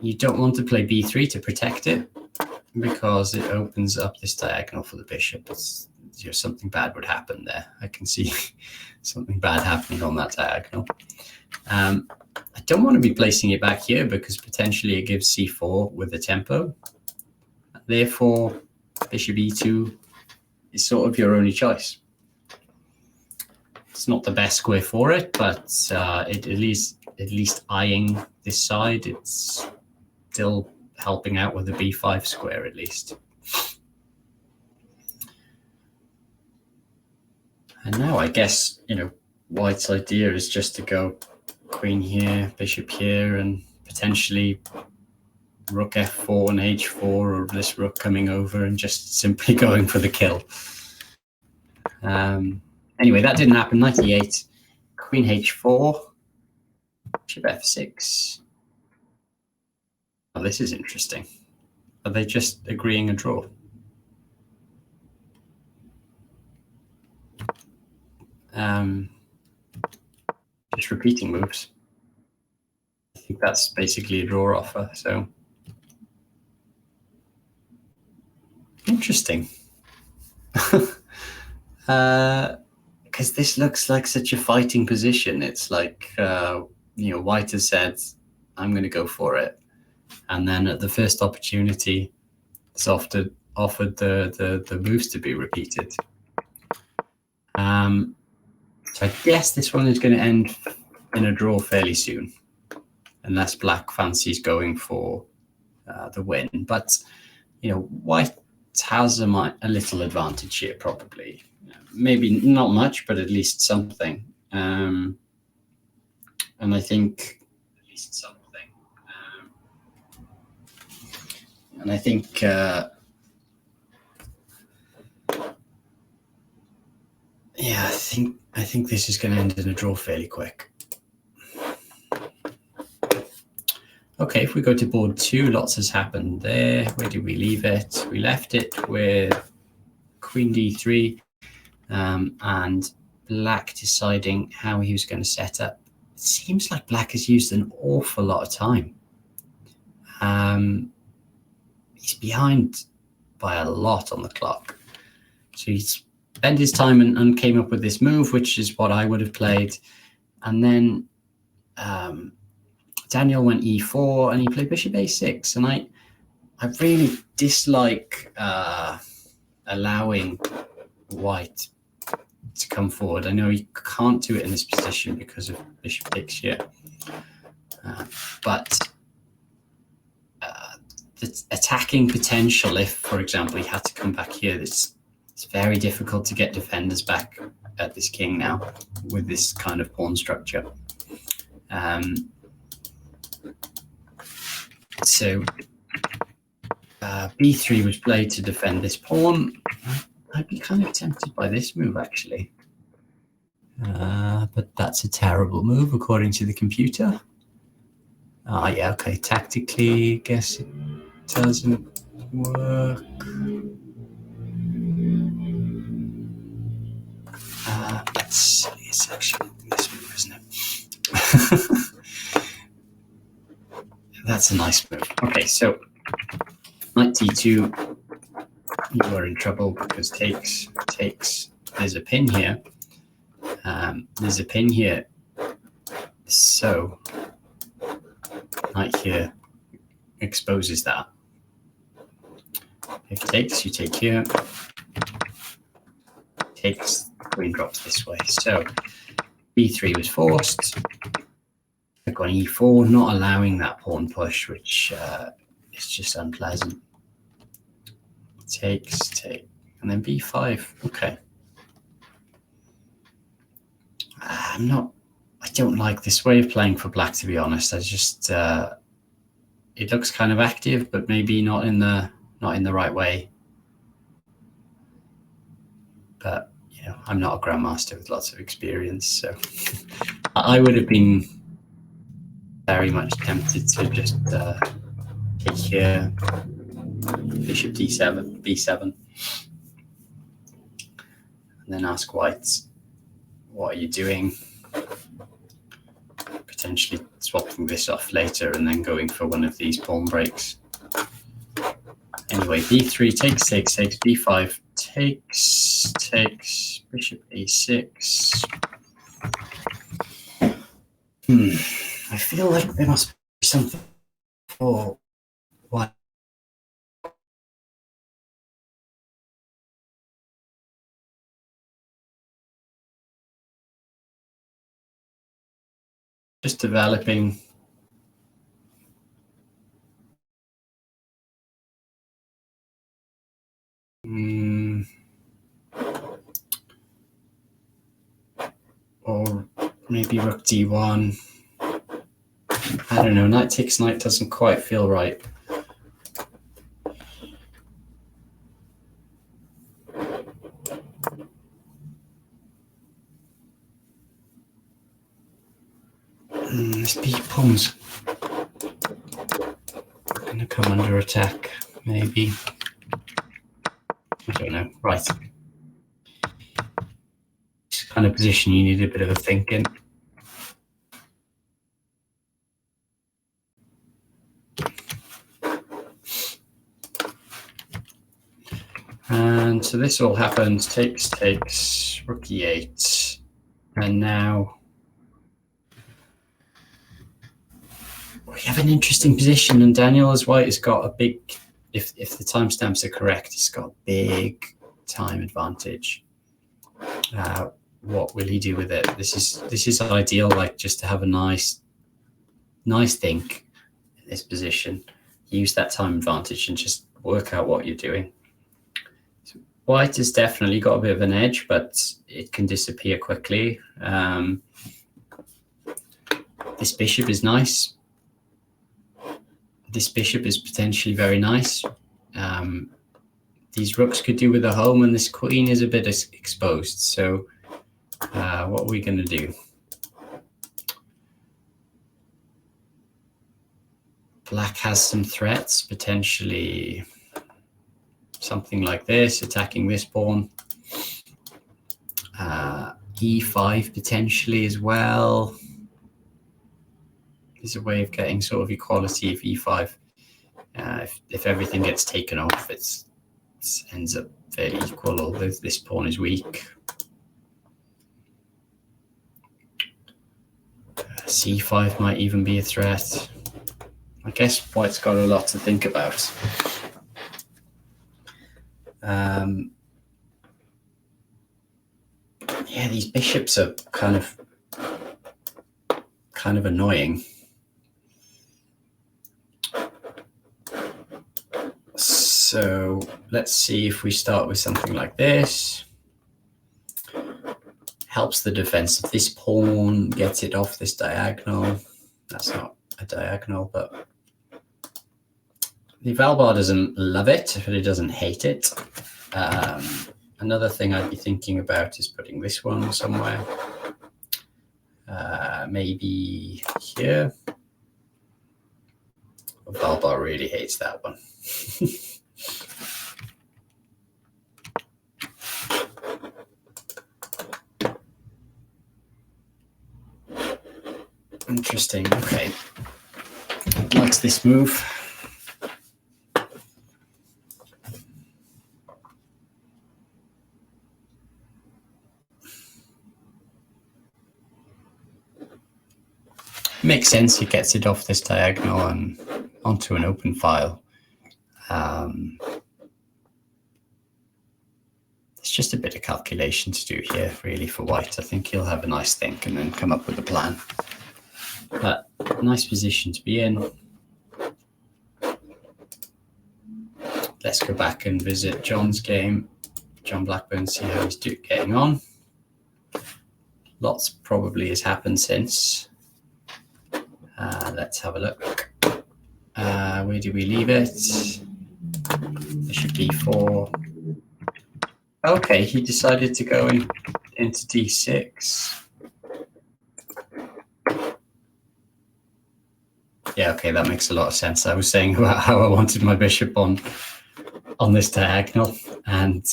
You don't want to play b3 to protect it. because it opens up this diagonal for the bishop. It's, something bad would happen there. I can see something bad happening on that diagonal. I don't want to be placing it back here because potentially it gives c4 with the tempo. Therefore, bishop e2 is sort of your only choice. It's not the best square for it, but at least eyeing this side, it's still helping out with the b5 square at least. And now I guess, White's idea is just to go queen here, bishop here, and potentially rook f4 and h4, or this rook coming over and just simply going for the kill. Anyway, that didn't happen. 98, queen h4, bishop f6. Oh, this is interesting. Are they just agreeing a draw? Just repeating moves. I think that's basically a draw offer, so interesting. Because this looks like such a fighting position. It's like, White has said, I'm going to go for it. And then at the first opportunity, it's offered the moves to be repeated. So I guess this one is going to end in a draw fairly soon, unless Black fancies going for the win. But, White has a little advantage here, probably. Maybe not much, but at least something. And I think at least something. And I think I think this is going to end in a draw fairly quick. Okay, if we go to board 2, lots has happened there. Where did we leave it? We left it with queen d3 and Black deciding how he was going to set up. It seems like Black has used an awful lot of time. He's behind by a lot on the clock. So he's spent his time and came up with this move, which is what I would have played. And then Daniel went e4 and he played bishop a6. And I really dislike allowing White to come forward. I know he can't do it in this position because of bishop takes here. But the attacking potential, if, for example, he had to come back here, it's very difficult to get defenders back at this king now with this kind of pawn structure. So b3 was played to defend this pawn. I'd be kind of tempted by this move, actually. But that's a terrible move, according to the computer. Yeah, okay, tactically, guess it doesn't work. Let's see, it's actually this move, isn't it? That's a nice move. Okay, so knight d2, you are in trouble because takes. There's a pin here. So knight here exposes that. If takes, you take here. Takes, queen drops this way. So b3 was forced. Took on e4, not allowing that pawn push, which is just unpleasant. Takes, take, and then b5. Okay. I don't like this way of playing for Black, to be honest. I just it looks kind of active, but maybe not in the right way. But I'm not a grandmaster with lots of experience, so I would have been very much tempted to just take here, bishop d7, b7, and then ask White, what are you doing? Potentially swapping this off later and then going for one of these pawn breaks. And Anyway, b3 takes, b5 takes, bishop a6. I feel like there must be something for white. Just developing. Or maybe rook d1. I don't know. Knight takes knight doesn't quite feel right. This pawn's going to come under attack, maybe. I don't know. Right. This kind of position, you need a bit of a thinking. And so this all happens. Takes, rook e8. And now we have an interesting position, and Daniel as white has got a big, if the timestamps are correct, he's got a big time advantage. What will he do with it? This is ideal, like just to have a nice think in this position. Use that time advantage and just work out what you're doing. So white has definitely got a bit of an edge, but it can disappear quickly. This bishop is nice. This bishop is potentially very nice. These rooks could do with a home, and this queen is a bit exposed. So what are we going to do? Black has some threats, potentially something like this, attacking this pawn. E5 potentially as well. There's a way of getting sort of equality of e5. If everything gets taken off, it ends up fairly equal, although this pawn is weak. C5 might even be a threat. I guess white's got a lot to think about. Yeah, these bishops are kind of annoying. So let's see if we start with something like this. Helps the defense of this pawn, gets it off this diagonal. That's not a diagonal, but the Valbar doesn't love it, but it doesn't hate it. Another thing I'd be thinking about is putting this one somewhere. Maybe here. Valbar really hates that one. Interesting. Okay. Likes this move. Makes sense. He gets it off this diagonal and onto an open file. It's just a bit of calculation to do here, really, for white. I think he'll have a nice think and then come up with a plan. But nice position to be in. Let's go back and visit John's game. John Blackburn, see how he's getting on. Lots probably has happened since. Let's have a look. Where do we leave it? Bishop b4. Okay, he decided to go into d6. Yeah, okay, that makes a lot of sense. I was saying about how I wanted my bishop on this diagonal, and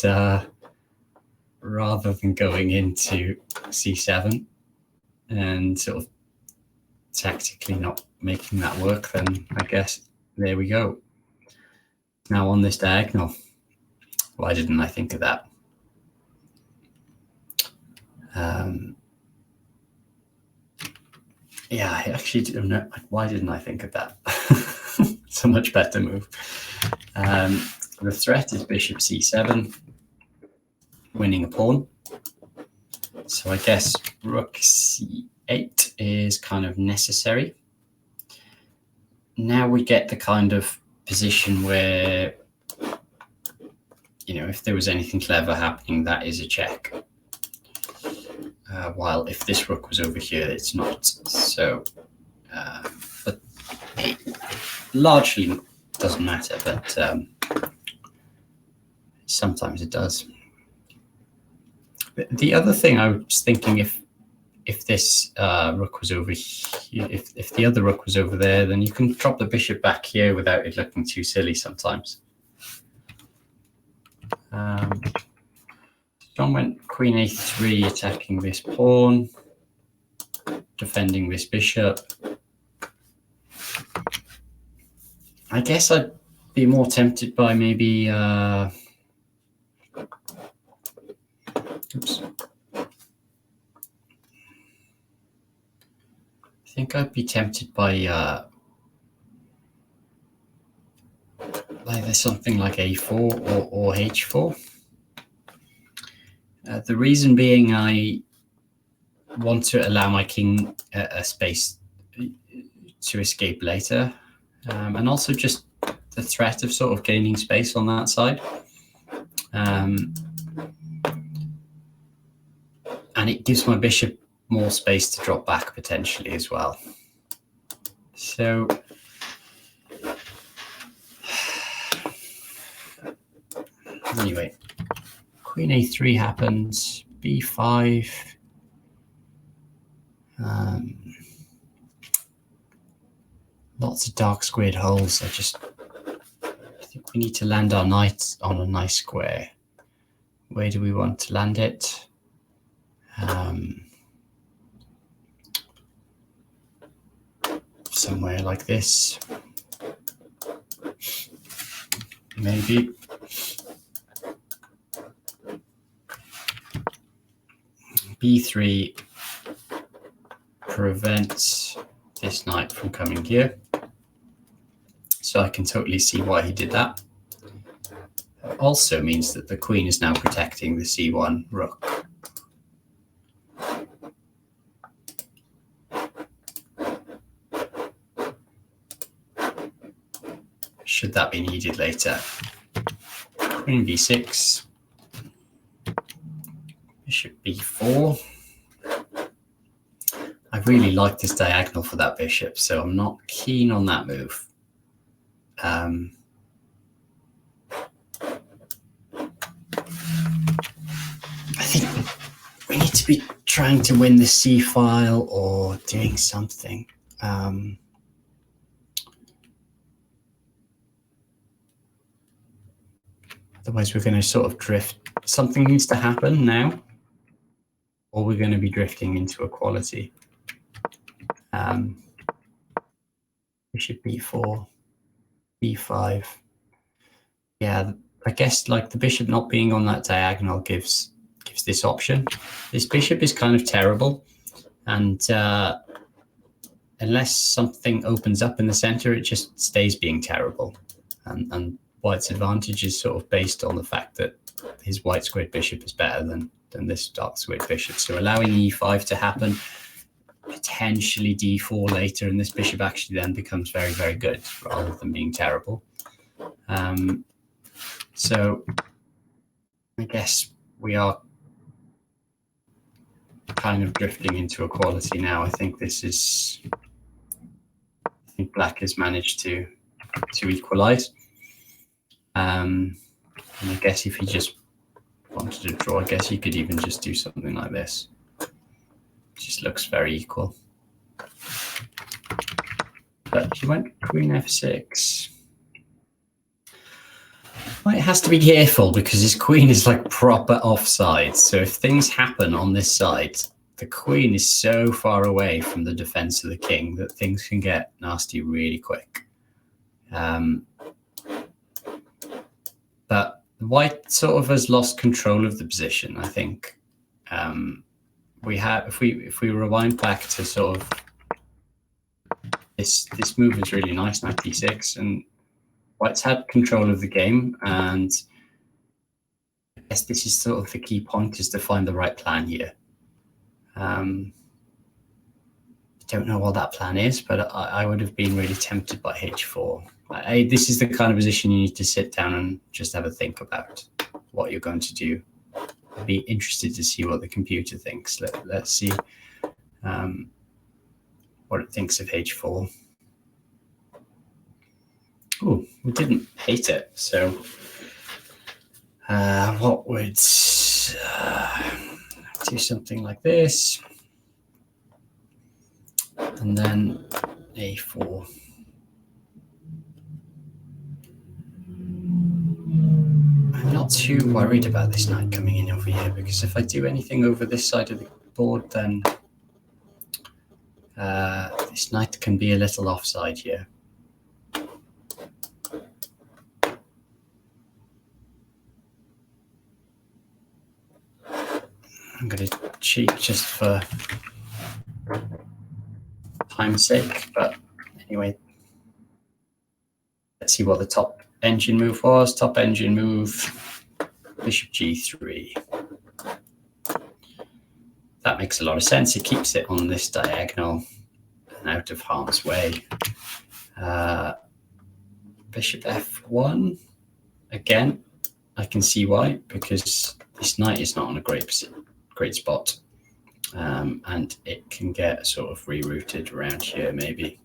rather than going into c7 and sort of tactically not making that work, then I guess there we go. now on this diagonal. Why didn't I think of that? Yeah, I actually don't know. Why didn't I think of that? It's a much better move. The threat is bishop c7, winning a pawn. So I guess rook c8 is kind of necessary. Now we get the kind of position where, you know, if there was anything clever happening, that is a check. While if this rook was over here, it's not. So, but it largely doesn't matter, but sometimes it does. But the other thing I was thinking, if this rook was over here, if the other rook was over there, then you can drop the bishop back here without it looking too silly sometimes. John went queen a3, attacking this pawn, defending this bishop. I guess I'd be more tempted by maybe oops. I think I'd be tempted by either something like a4 or h4. The reason being, I want to allow my king a space to escape later, and also just the threat of sort of gaining space on that side. And it gives my bishop more space to drop back potentially as well. So anyway, queen a3 happens, b5. Lots of dark squared holes. I think we need to land our knight on a nice square. Where do we want to land it? Somewhere like this, maybe. b3 prevents this knight from coming here. So I can totally see why he did that. It also means that the queen is now protecting the c1 rook. Should that be needed later. Queen b6. Bishop b4. I really like this diagonal for that bishop, so I'm not keen on that move. I think we need to be trying to win the c file or doing something. Otherwise, we're going to sort of drift. Something needs to happen now, or we're going to be drifting into equality. Bishop b4, b5. Yeah, I guess like the bishop not being on that diagonal gives this option. This bishop is kind of terrible, and unless something opens up in the center, it just stays being terrible. And White's advantage is sort of based on the fact that his white squared bishop is better than this dark squared bishop. So allowing e5 to happen, potentially d4 later, and this bishop actually then becomes very, very good rather than being terrible. So I guess we are kind of drifting into equality now. I think black has managed to equalize. And I guess if he just wanted to draw, I guess he could even just do something like this. It just looks very equal. But he went queen f6. White has to be careful because his queen is like proper offside. So if things happen on this side, the queen is so far away from the defense of the king that things can get nasty really quick. White sort of has lost control of the position, I think. We have, if we rewind back to sort of this move is really nice, knight d6, and White's had control of the game, and I guess this is sort of the key point, is to find the right plan here. I don't know what that plan is, but I would have been really tempted by h4. This is the kind of position you need to sit down and just have a think about what you're going to do. I'd be interested to see what the computer thinks. Let's see what it thinks of h4. Oh, we didn't hate it. So what would do something like this, and then a4. I'm not too worried about this knight coming in over here, because if I do anything over this side of the board, then this knight can be a little offside here. I'm going to cheat just for time's sake, but anyway, let's see what the top engine move was. Top engine move, bishop g3. That makes a lot of sense. It keeps it on this diagonal and out of harm's way. Bishop f1. Again, I can see why, because this knight is not on a great spot. And it can get sort of rerouted around here, maybe.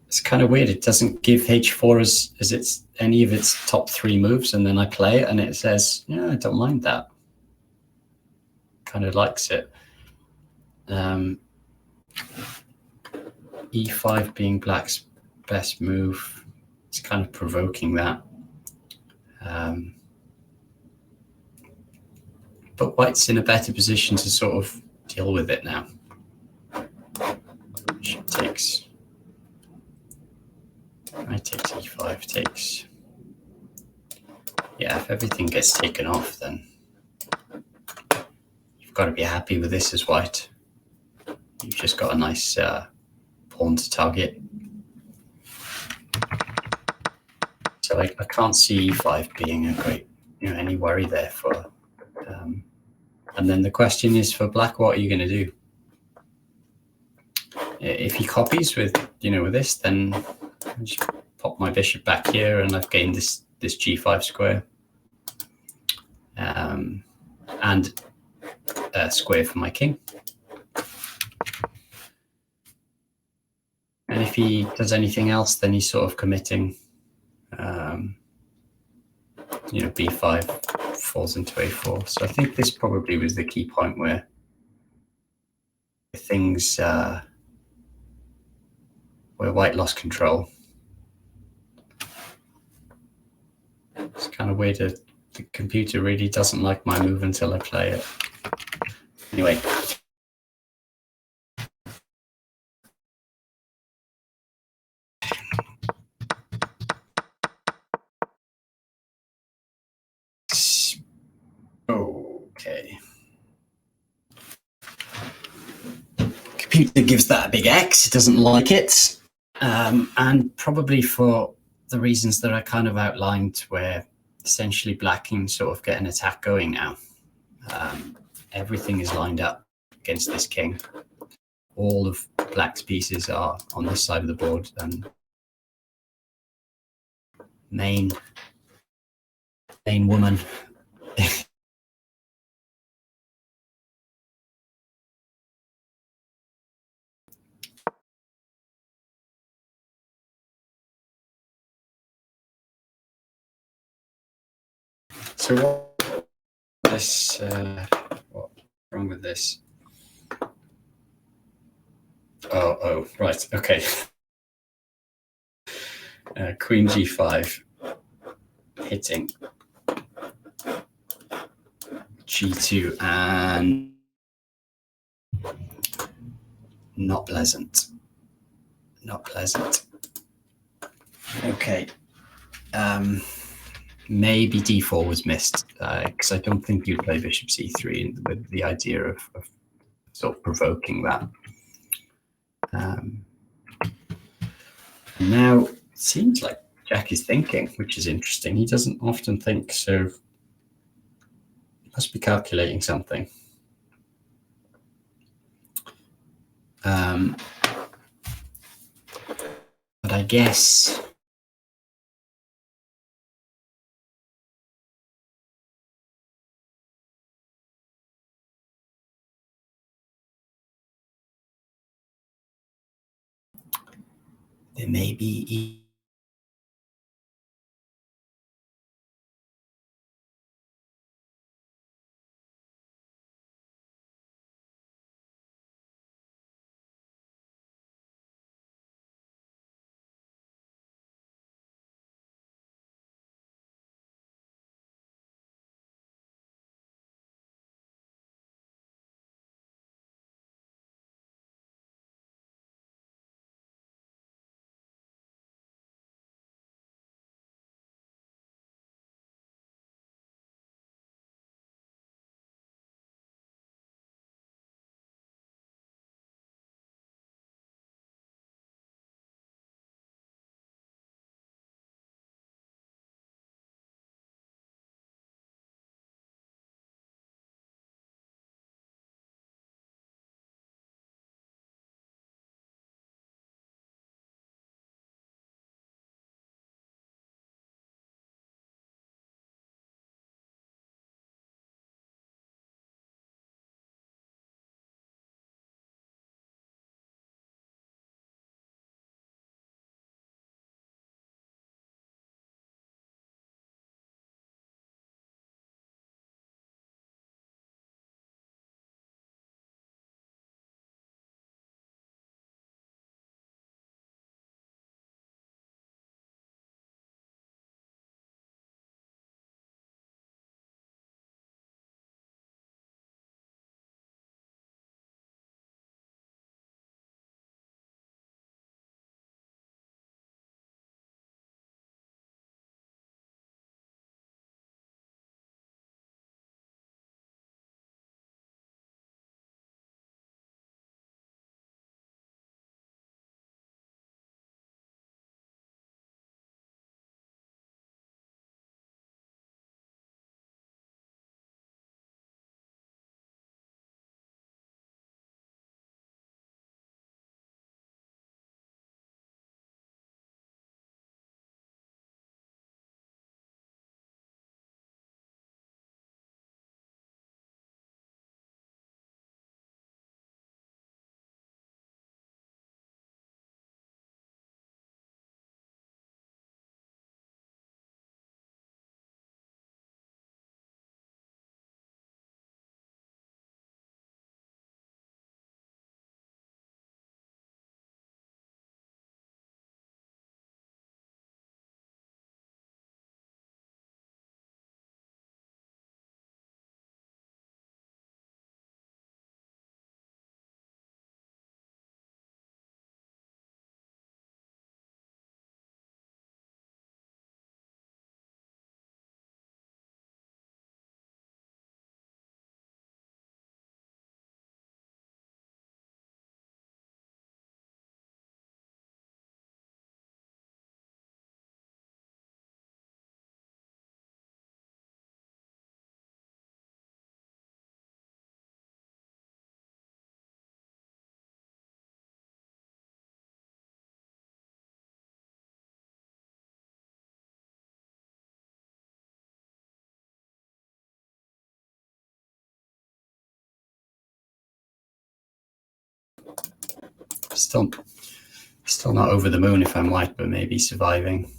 It's kind of weird. It doesn't give h4 as its any of its top 3 moves, and then I play it and it says, yeah, I don't mind that. Kind of likes it. e5 being black's best move. It's kind of provoking that. But White's in a better position to sort of deal with it now. Bishop takes. Knight takes e5, takes. Yeah, if everything gets taken off, then you've got to be happy with this as White. You've just got a nice pawn to target. So I can't see e5 being a great, any worry there for. And then the question is for black, what are you going to do? If he copies with, with this, then I just pop my bishop back here, and I've gained this g5 square, and a square for my king. And if he does anything else, then he's sort of committing. b5 falls into a4. So I think this probably was the key point where things, where White lost control. It's kind of weird that the computer really doesn't like my move until I play it. Anyway. Okay. Computer gives that a big X. It doesn't like it. And probably for the reasons that I kind of outlined, where essentially black can sort of get an attack going now. Everything is lined up against this king. All of black's pieces are on this side of the board, and main woman. So what's wrong with this? Oh, right, okay. Queen g5, hitting g2, and not pleasant. not pleasant. Okay. Maybe d4 was missed because I don't think you'd play bishop c3 with the idea of sort of provoking that. Now it seems like Jack is thinking, which is interesting. He doesn't often think, so he must be calculating something. But I guess there may be still not over the moon if I'm white, but maybe surviving.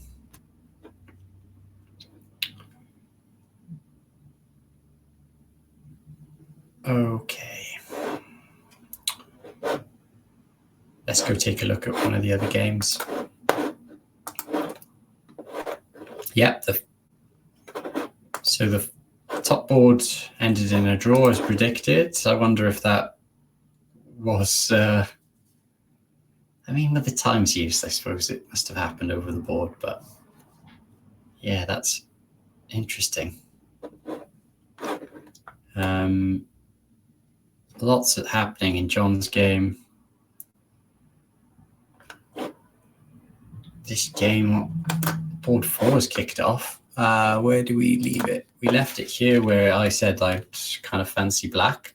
Okay. Let's go take a look at one of the other games. Yep. So the top board ended in a draw as predicted. I wonder if that was I mean, with the times used, I suppose it must have happened over the board, but yeah, that's interesting. Lots happening in John's game. This game, board 4 is kicked off. Where do we leave it? We left it here where I said I'd kind of fancy black.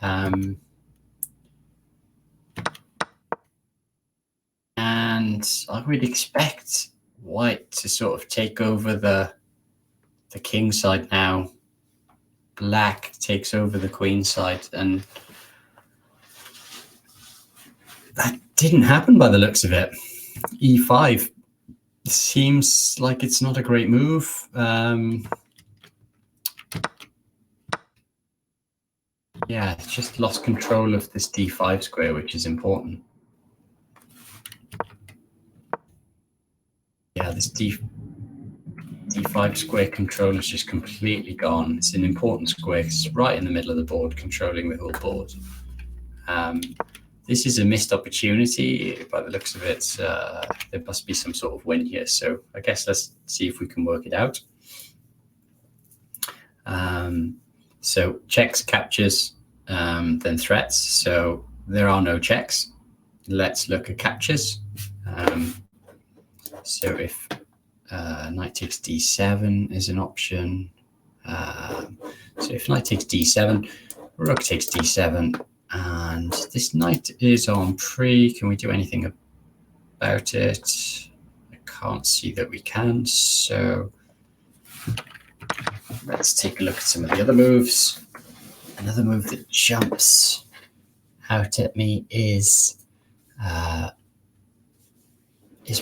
And I would expect white to sort of take over the king side now. Black takes over the queen side, and that didn't happen by the looks of it. E5 seems like it's not a great move. Yeah, it's just lost control of this d5 square, which is important. Yeah, this d5 square control is just completely gone. It's an important square. It's right in the middle of the board, controlling the whole board. This is a missed opportunity. By the looks of it, there must be some sort of win here. So I guess let's see if we can work it out. So checks, captures, then threats. So there are no checks. Let's look at captures. So if knight takes d7 is an option. So if knight takes d7, rook takes d7, and this knight is on pre. Can we do anything about it? I can't see that we can. So let's take a look at some of the other moves. Another move that jumps out at me is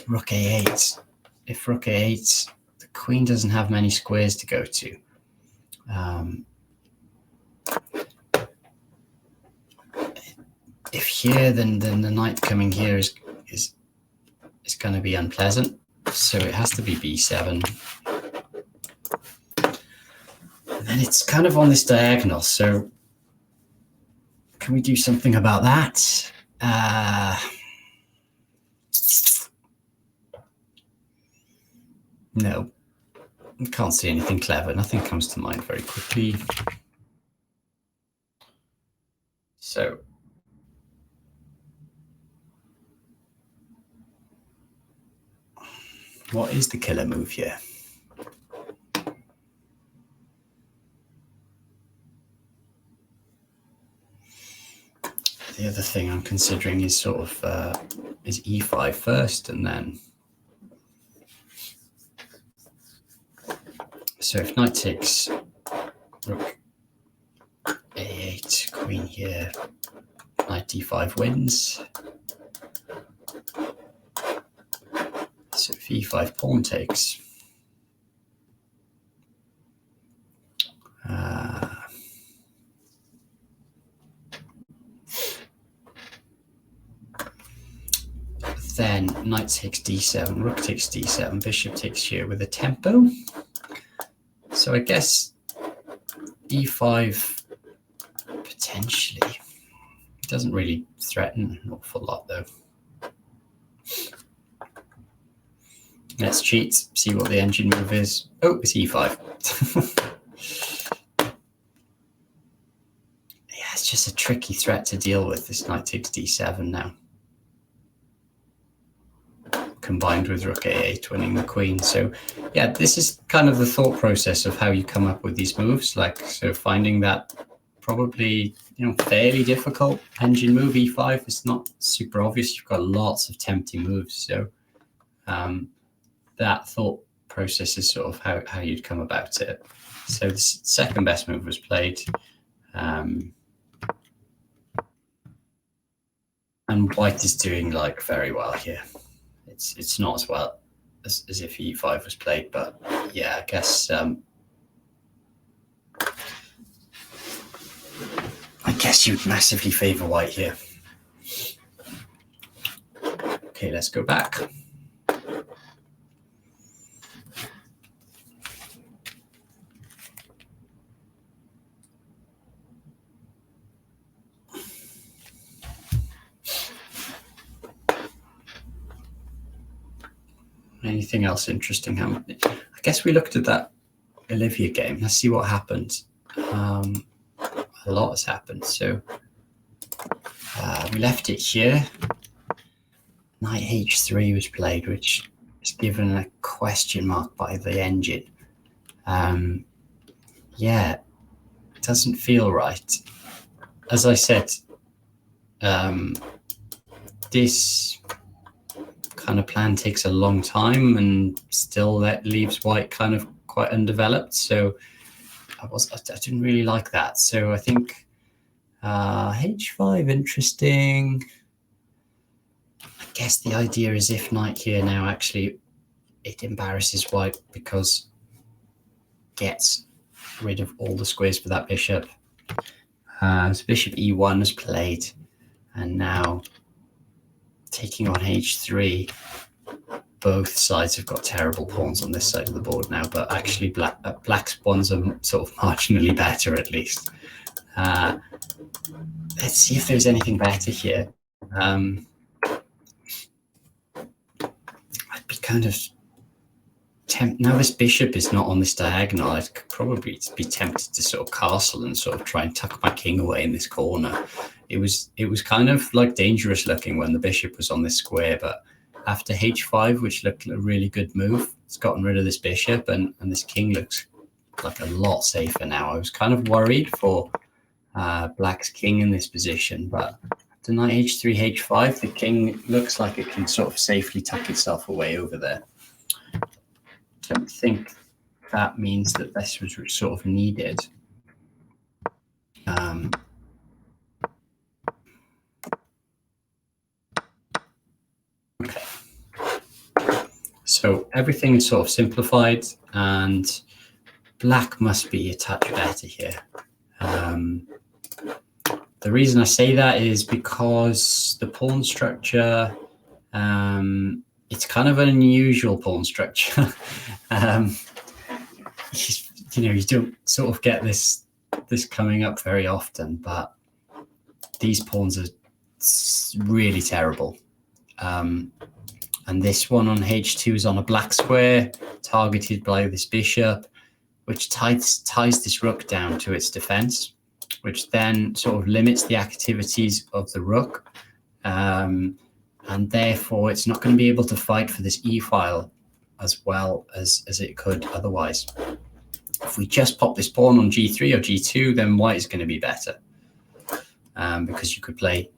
rook a8. If rook a8, the queen doesn't have many squares to go to. If here, then the knight coming here is going to be unpleasant. So it has to be b7. And then it's kind of on this diagonal. So can we do something about that? No, I can't see anything clever. Nothing comes to mind very quickly. So what is the killer move here? The other thing I'm considering is sort of is e5 first, and then so if knight takes rook a8, queen here, knight d5 wins. So if e5 pawn takes, then knight takes d7, rook takes d7, bishop takes here with a tempo. So I guess e5 potentially doesn't really threaten an awful lot though. Let's cheat, see what the engine move is. Oh, it's e5. Yeah, it's just a tricky threat to deal with, this knight takes d7 now, combined with rook a8 winning the queen. So yeah, this is kind of the thought process of how you come up with these moves. Like, so finding that probably, fairly difficult engine move, e5, is not super obvious. You've got lots of tempting moves. So that thought process is sort of how you'd come about it. So the second best move was played. And white is doing like very well here. It's not as well as if e5 was played, but yeah, I guess you'd massively favor white here. Okay, let's go back. Anything else interesting? I guess we looked at that Olivia game. Let's see what happened. A lot has happened. So we left it here. Knight h3 was played, which is given a question mark by the engine. Yeah, it doesn't feel right. As I said, this kind of plan takes a long time, and still that leaves white kind of quite undeveloped. So I didn't really like that. So I think h5 interesting. I guess the idea is if knight here now, actually it embarrasses white because gets rid of all the squares for that bishop. So bishop e1 is played, and now taking on h3. Both sides have got terrible pawns on this side of the board now, but actually black's ones are sort of marginally better at least. Let's see if there's anything better here. I'd be kind of now this bishop is not on this diagonal. I'd probably be tempted to sort of castle and sort of try and tuck my king away in this corner. It was kind of like dangerous looking when the bishop was on this square, but after h5, which looked a really good move, it's gotten rid of this bishop, and this king looks like a lot safer now. I was kind of worried for black's king in this position, but after knight h3, h5, the king looks like it can sort of safely tuck itself away over there. I don't think that means that this was sort of needed. Okay. So everything is sort of simplified, and black must be a touch better here. The reason I say that is because the pawn structure, it's kind of an unusual pawn structure. You don't sort of get this coming up very often, but these pawns are really terrible. And this one on h2 is on a black square, targeted by this bishop, which ties this rook down to its defense, which then sort of limits the activities of the rook. And therefore, it's not going to be able to fight for this e-file as well as it could otherwise. If we just pop this pawn on g3 or g2, then white is going to be better, because you could play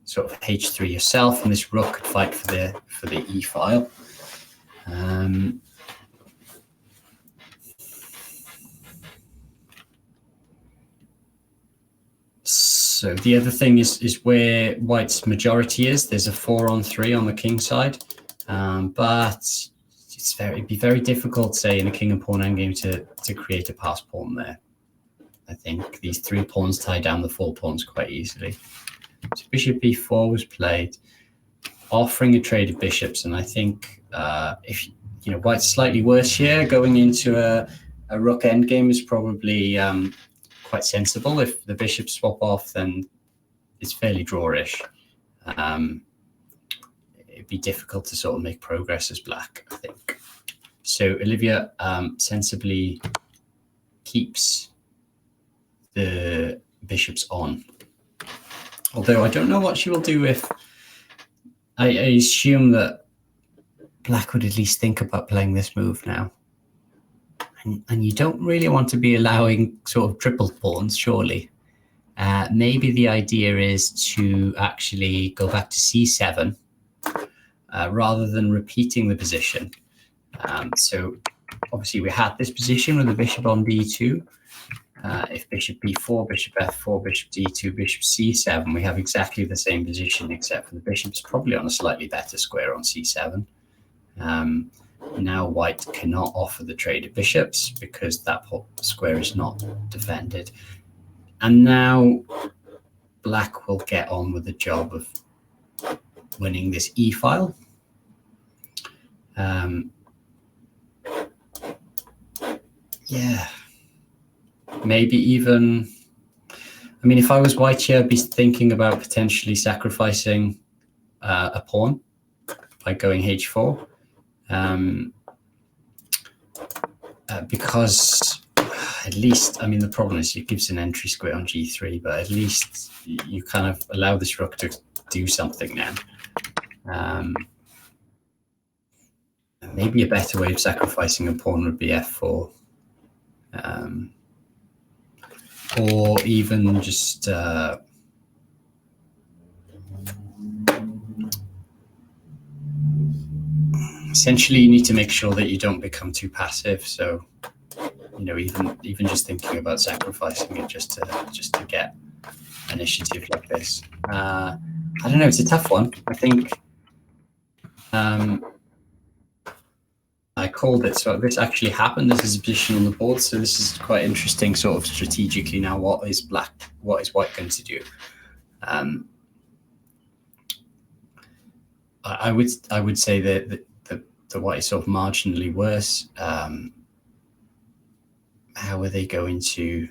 sort of h3 yourself, and this rook could fight for the e-file. So the other thing is where white's majority is. There's a 4-on-3 on the king side, but it'd be very difficult, say, in a king and pawn endgame to create a pass pawn there. I think these 3 pawns tie down the 4 pawns quite easily. So bishop b4 was played, offering a trade of bishops, and I think if white's slightly worse here, going into a rook endgame is probably quite sensible. If the bishops swap off, then it's fairly drawish. It'd be difficult to sort of make progress as black, I think. So Olivia sensibly keeps the bishops on. Although I don't know what she will do if... I assume that black would at least think about playing this move now. And you don't really want to be allowing sort of triple pawns, surely. Maybe the idea is to actually go back to c7 rather than repeating the position. So obviously we had this position with the bishop on d2. If bishop b4, bishop f4, bishop d2, bishop c7, we have exactly the same position, except for the bishop's probably on a slightly better square on c7. Now white cannot offer the trade of bishops because that square is not defended. And now black will get on with the job of winning this e-file. Yeah, maybe even, I mean, if I was white here, I'd be thinking about potentially sacrificing a pawn by going h4. because at least, I mean, the problem is it gives an entry square on g3, but at least you kind of allow this rook to do something now. Maybe a better way of sacrificing a pawn would be f4. Or even just essentially you need to make sure that you don't become too passive. So, you know, even just thinking about sacrificing it just to get initiative like this. I don't know, it's a tough one. I think I called it, so this actually happened. This is a position on the board, so this is quite interesting sort of strategically now. What is white going to do? I would say that the white is sort of marginally worse. How are they going to?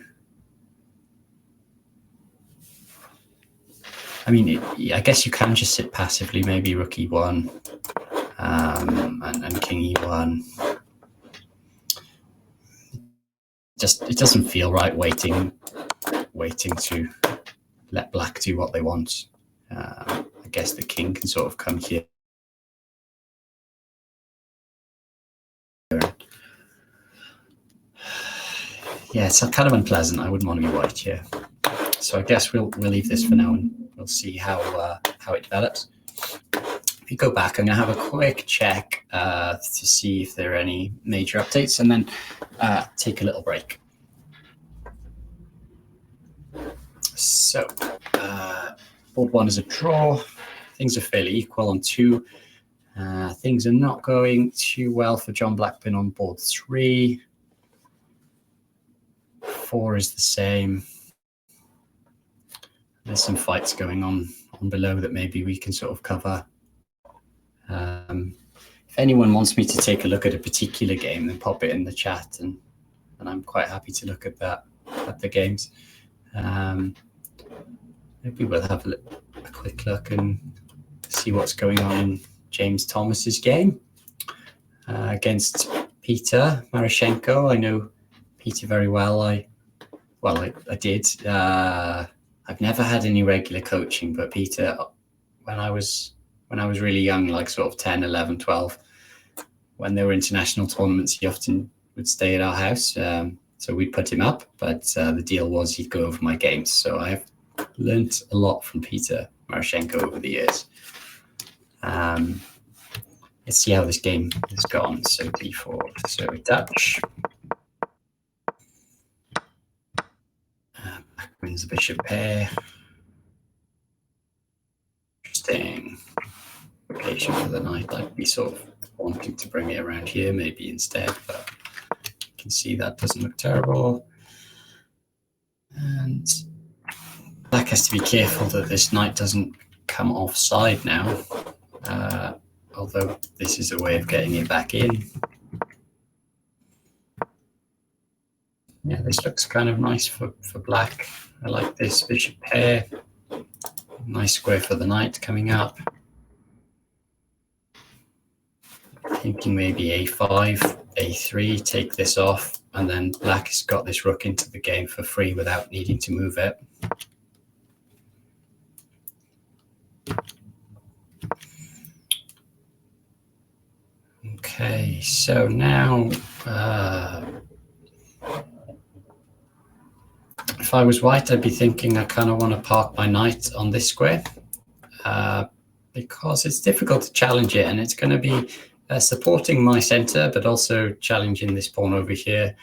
I mean, I guess you can just sit passively, maybe rook e1 and king e1. Just it doesn't feel right waiting to let black do what they want. I guess the king can sort of come here. Yeah, it's kind of unpleasant. I wouldn't want to be white here. So I guess we'll leave this for now and we'll see how it develops. If you go back, I'm going to have a quick check to see if there are any major updates and then take a little break. So board 1 is a draw. Things are fairly equal on 2. Things are not going too well for John Blackburn on board 3. 4 is the same. There's some fights going on below that maybe we can sort of cover. If anyone wants me to take a look at a particular game, then pop it in the chat, and I'm quite happy to look at the games. Maybe we'll have a quick look and see what's going on in James Thomas's game against Peter Marashenko. I know Peter very well. I did. I've never had any regular coaching, but Peter, when I was really young, like sort of 10, 11, 12, when there were international tournaments, he often would stay at our house. So we'd put him up, but the deal was he'd go over my games. So I've learned a lot from Peter Marashenko over the years. Let's see how this game has gone. So b4, so we touch. Black wins the bishop pair. Interesting location for the knight. I'd be sort of wanting to bring it around here maybe instead, but you can see that doesn't look terrible. And black has to be careful that this knight doesn't come offside now, although this is a way of getting it back in. Yeah, this looks kind of nice for black. I like this bishop pair. Nice square for the knight coming up. Thinking maybe a5, a3, take this off, and then black has got this rook into the game for free without needing to move it. Okay, so now if I was white, I'd be thinking I kind of want to park my knight on this square because it's difficult to challenge it, and it's going to be supporting my center, but also challenging this pawn over here.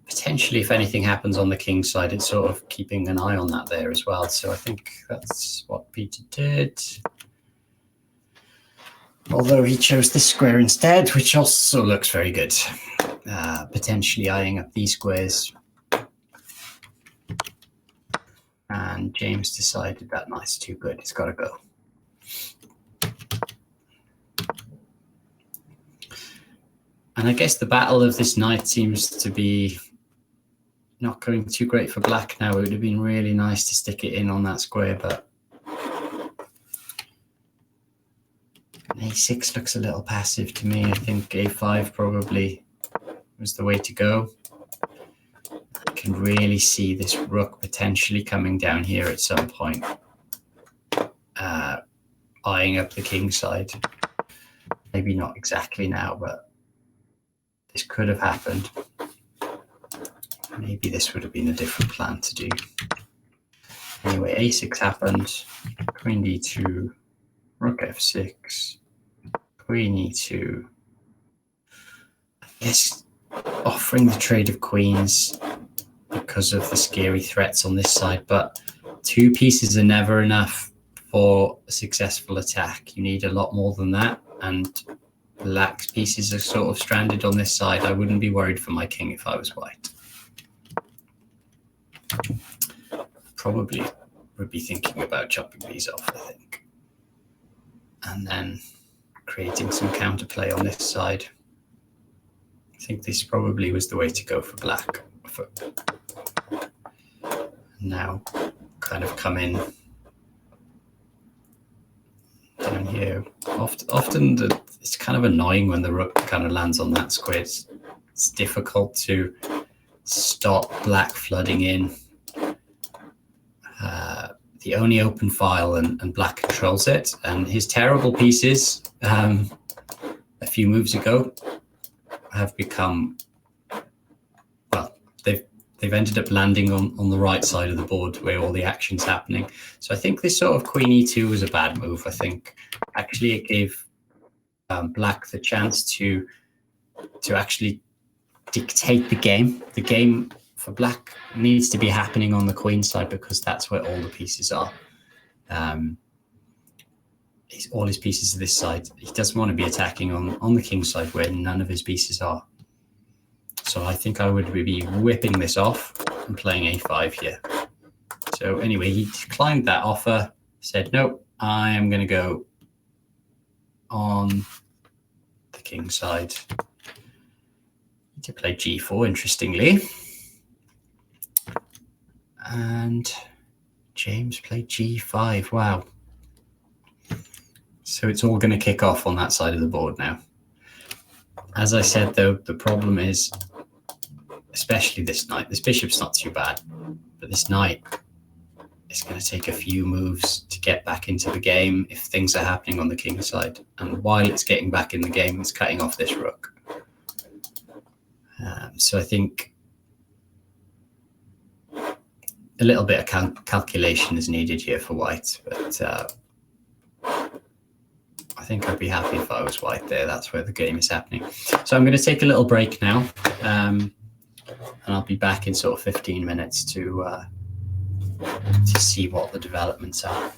Potentially, if anything happens on the king's side, it's sort of keeping an eye on that there as well. So I think that's what Peter did. Although he chose this square instead, which also looks very good. Potentially eyeing up these squares. And James decided that knight's too good, it's got to go. And I guess the battle of this knight seems to be not going too great for black now. It would have been really nice to stick it in on that square, but e6 looks a little passive to me. I think a5 probably was the way to go. I can really see this rook potentially coming down here at some point, eyeing up the king side. Maybe not exactly now, but this could have happened. Maybe this would have been a different plan to do. Anyway, a6 happened, queen d2, rook f6, queen e2. I guess offering the trade of queens because of the scary threats on this side, but 2 pieces are never enough for a successful attack. You need a lot more than that, and black's pieces are sort of stranded on this side. I wouldn't be worried for my king if I was white. Probably would be thinking about chopping these off, I think, and then creating some counterplay on this side. I think this probably was the way to go for black. Now kind of come in down here. Often it's kind of annoying when the rook kind of lands on that square. It's difficult to stop black flooding in. The only open file, and black controls it. And his terrible pieces a few moves ago have become, well, they've ended up landing on the right side of the board where all the action's happening. So I think this sort of queen e2 was a bad move. I think actually it gave black the chance to actually dictate the game. The game for black needs to be happening on the queen side because that's where all the pieces are. All his pieces are this side. He doesn't want to be attacking on the king side where none of his pieces are. So I think I would be whipping this off and playing a5 here. So anyway, he declined that offer, said, nope, I am going to go on the king side. To play g4, interestingly. And James played g5. Wow. So it's all going to kick off on that side of the board now. As I said, though, the problem is, especially this knight, this bishop's not too bad, but this knight is going to take a few moves to get back into the game if things are happening on the king side. And while it's getting back in the game, it's cutting off this rook. So I think a little bit of calculation is needed here for white, but I think I'd be happy if I was white there. That's where the game is happening. So I'm going to take a little break now, and I'll be back in sort of 15 minutes to see what the developments are.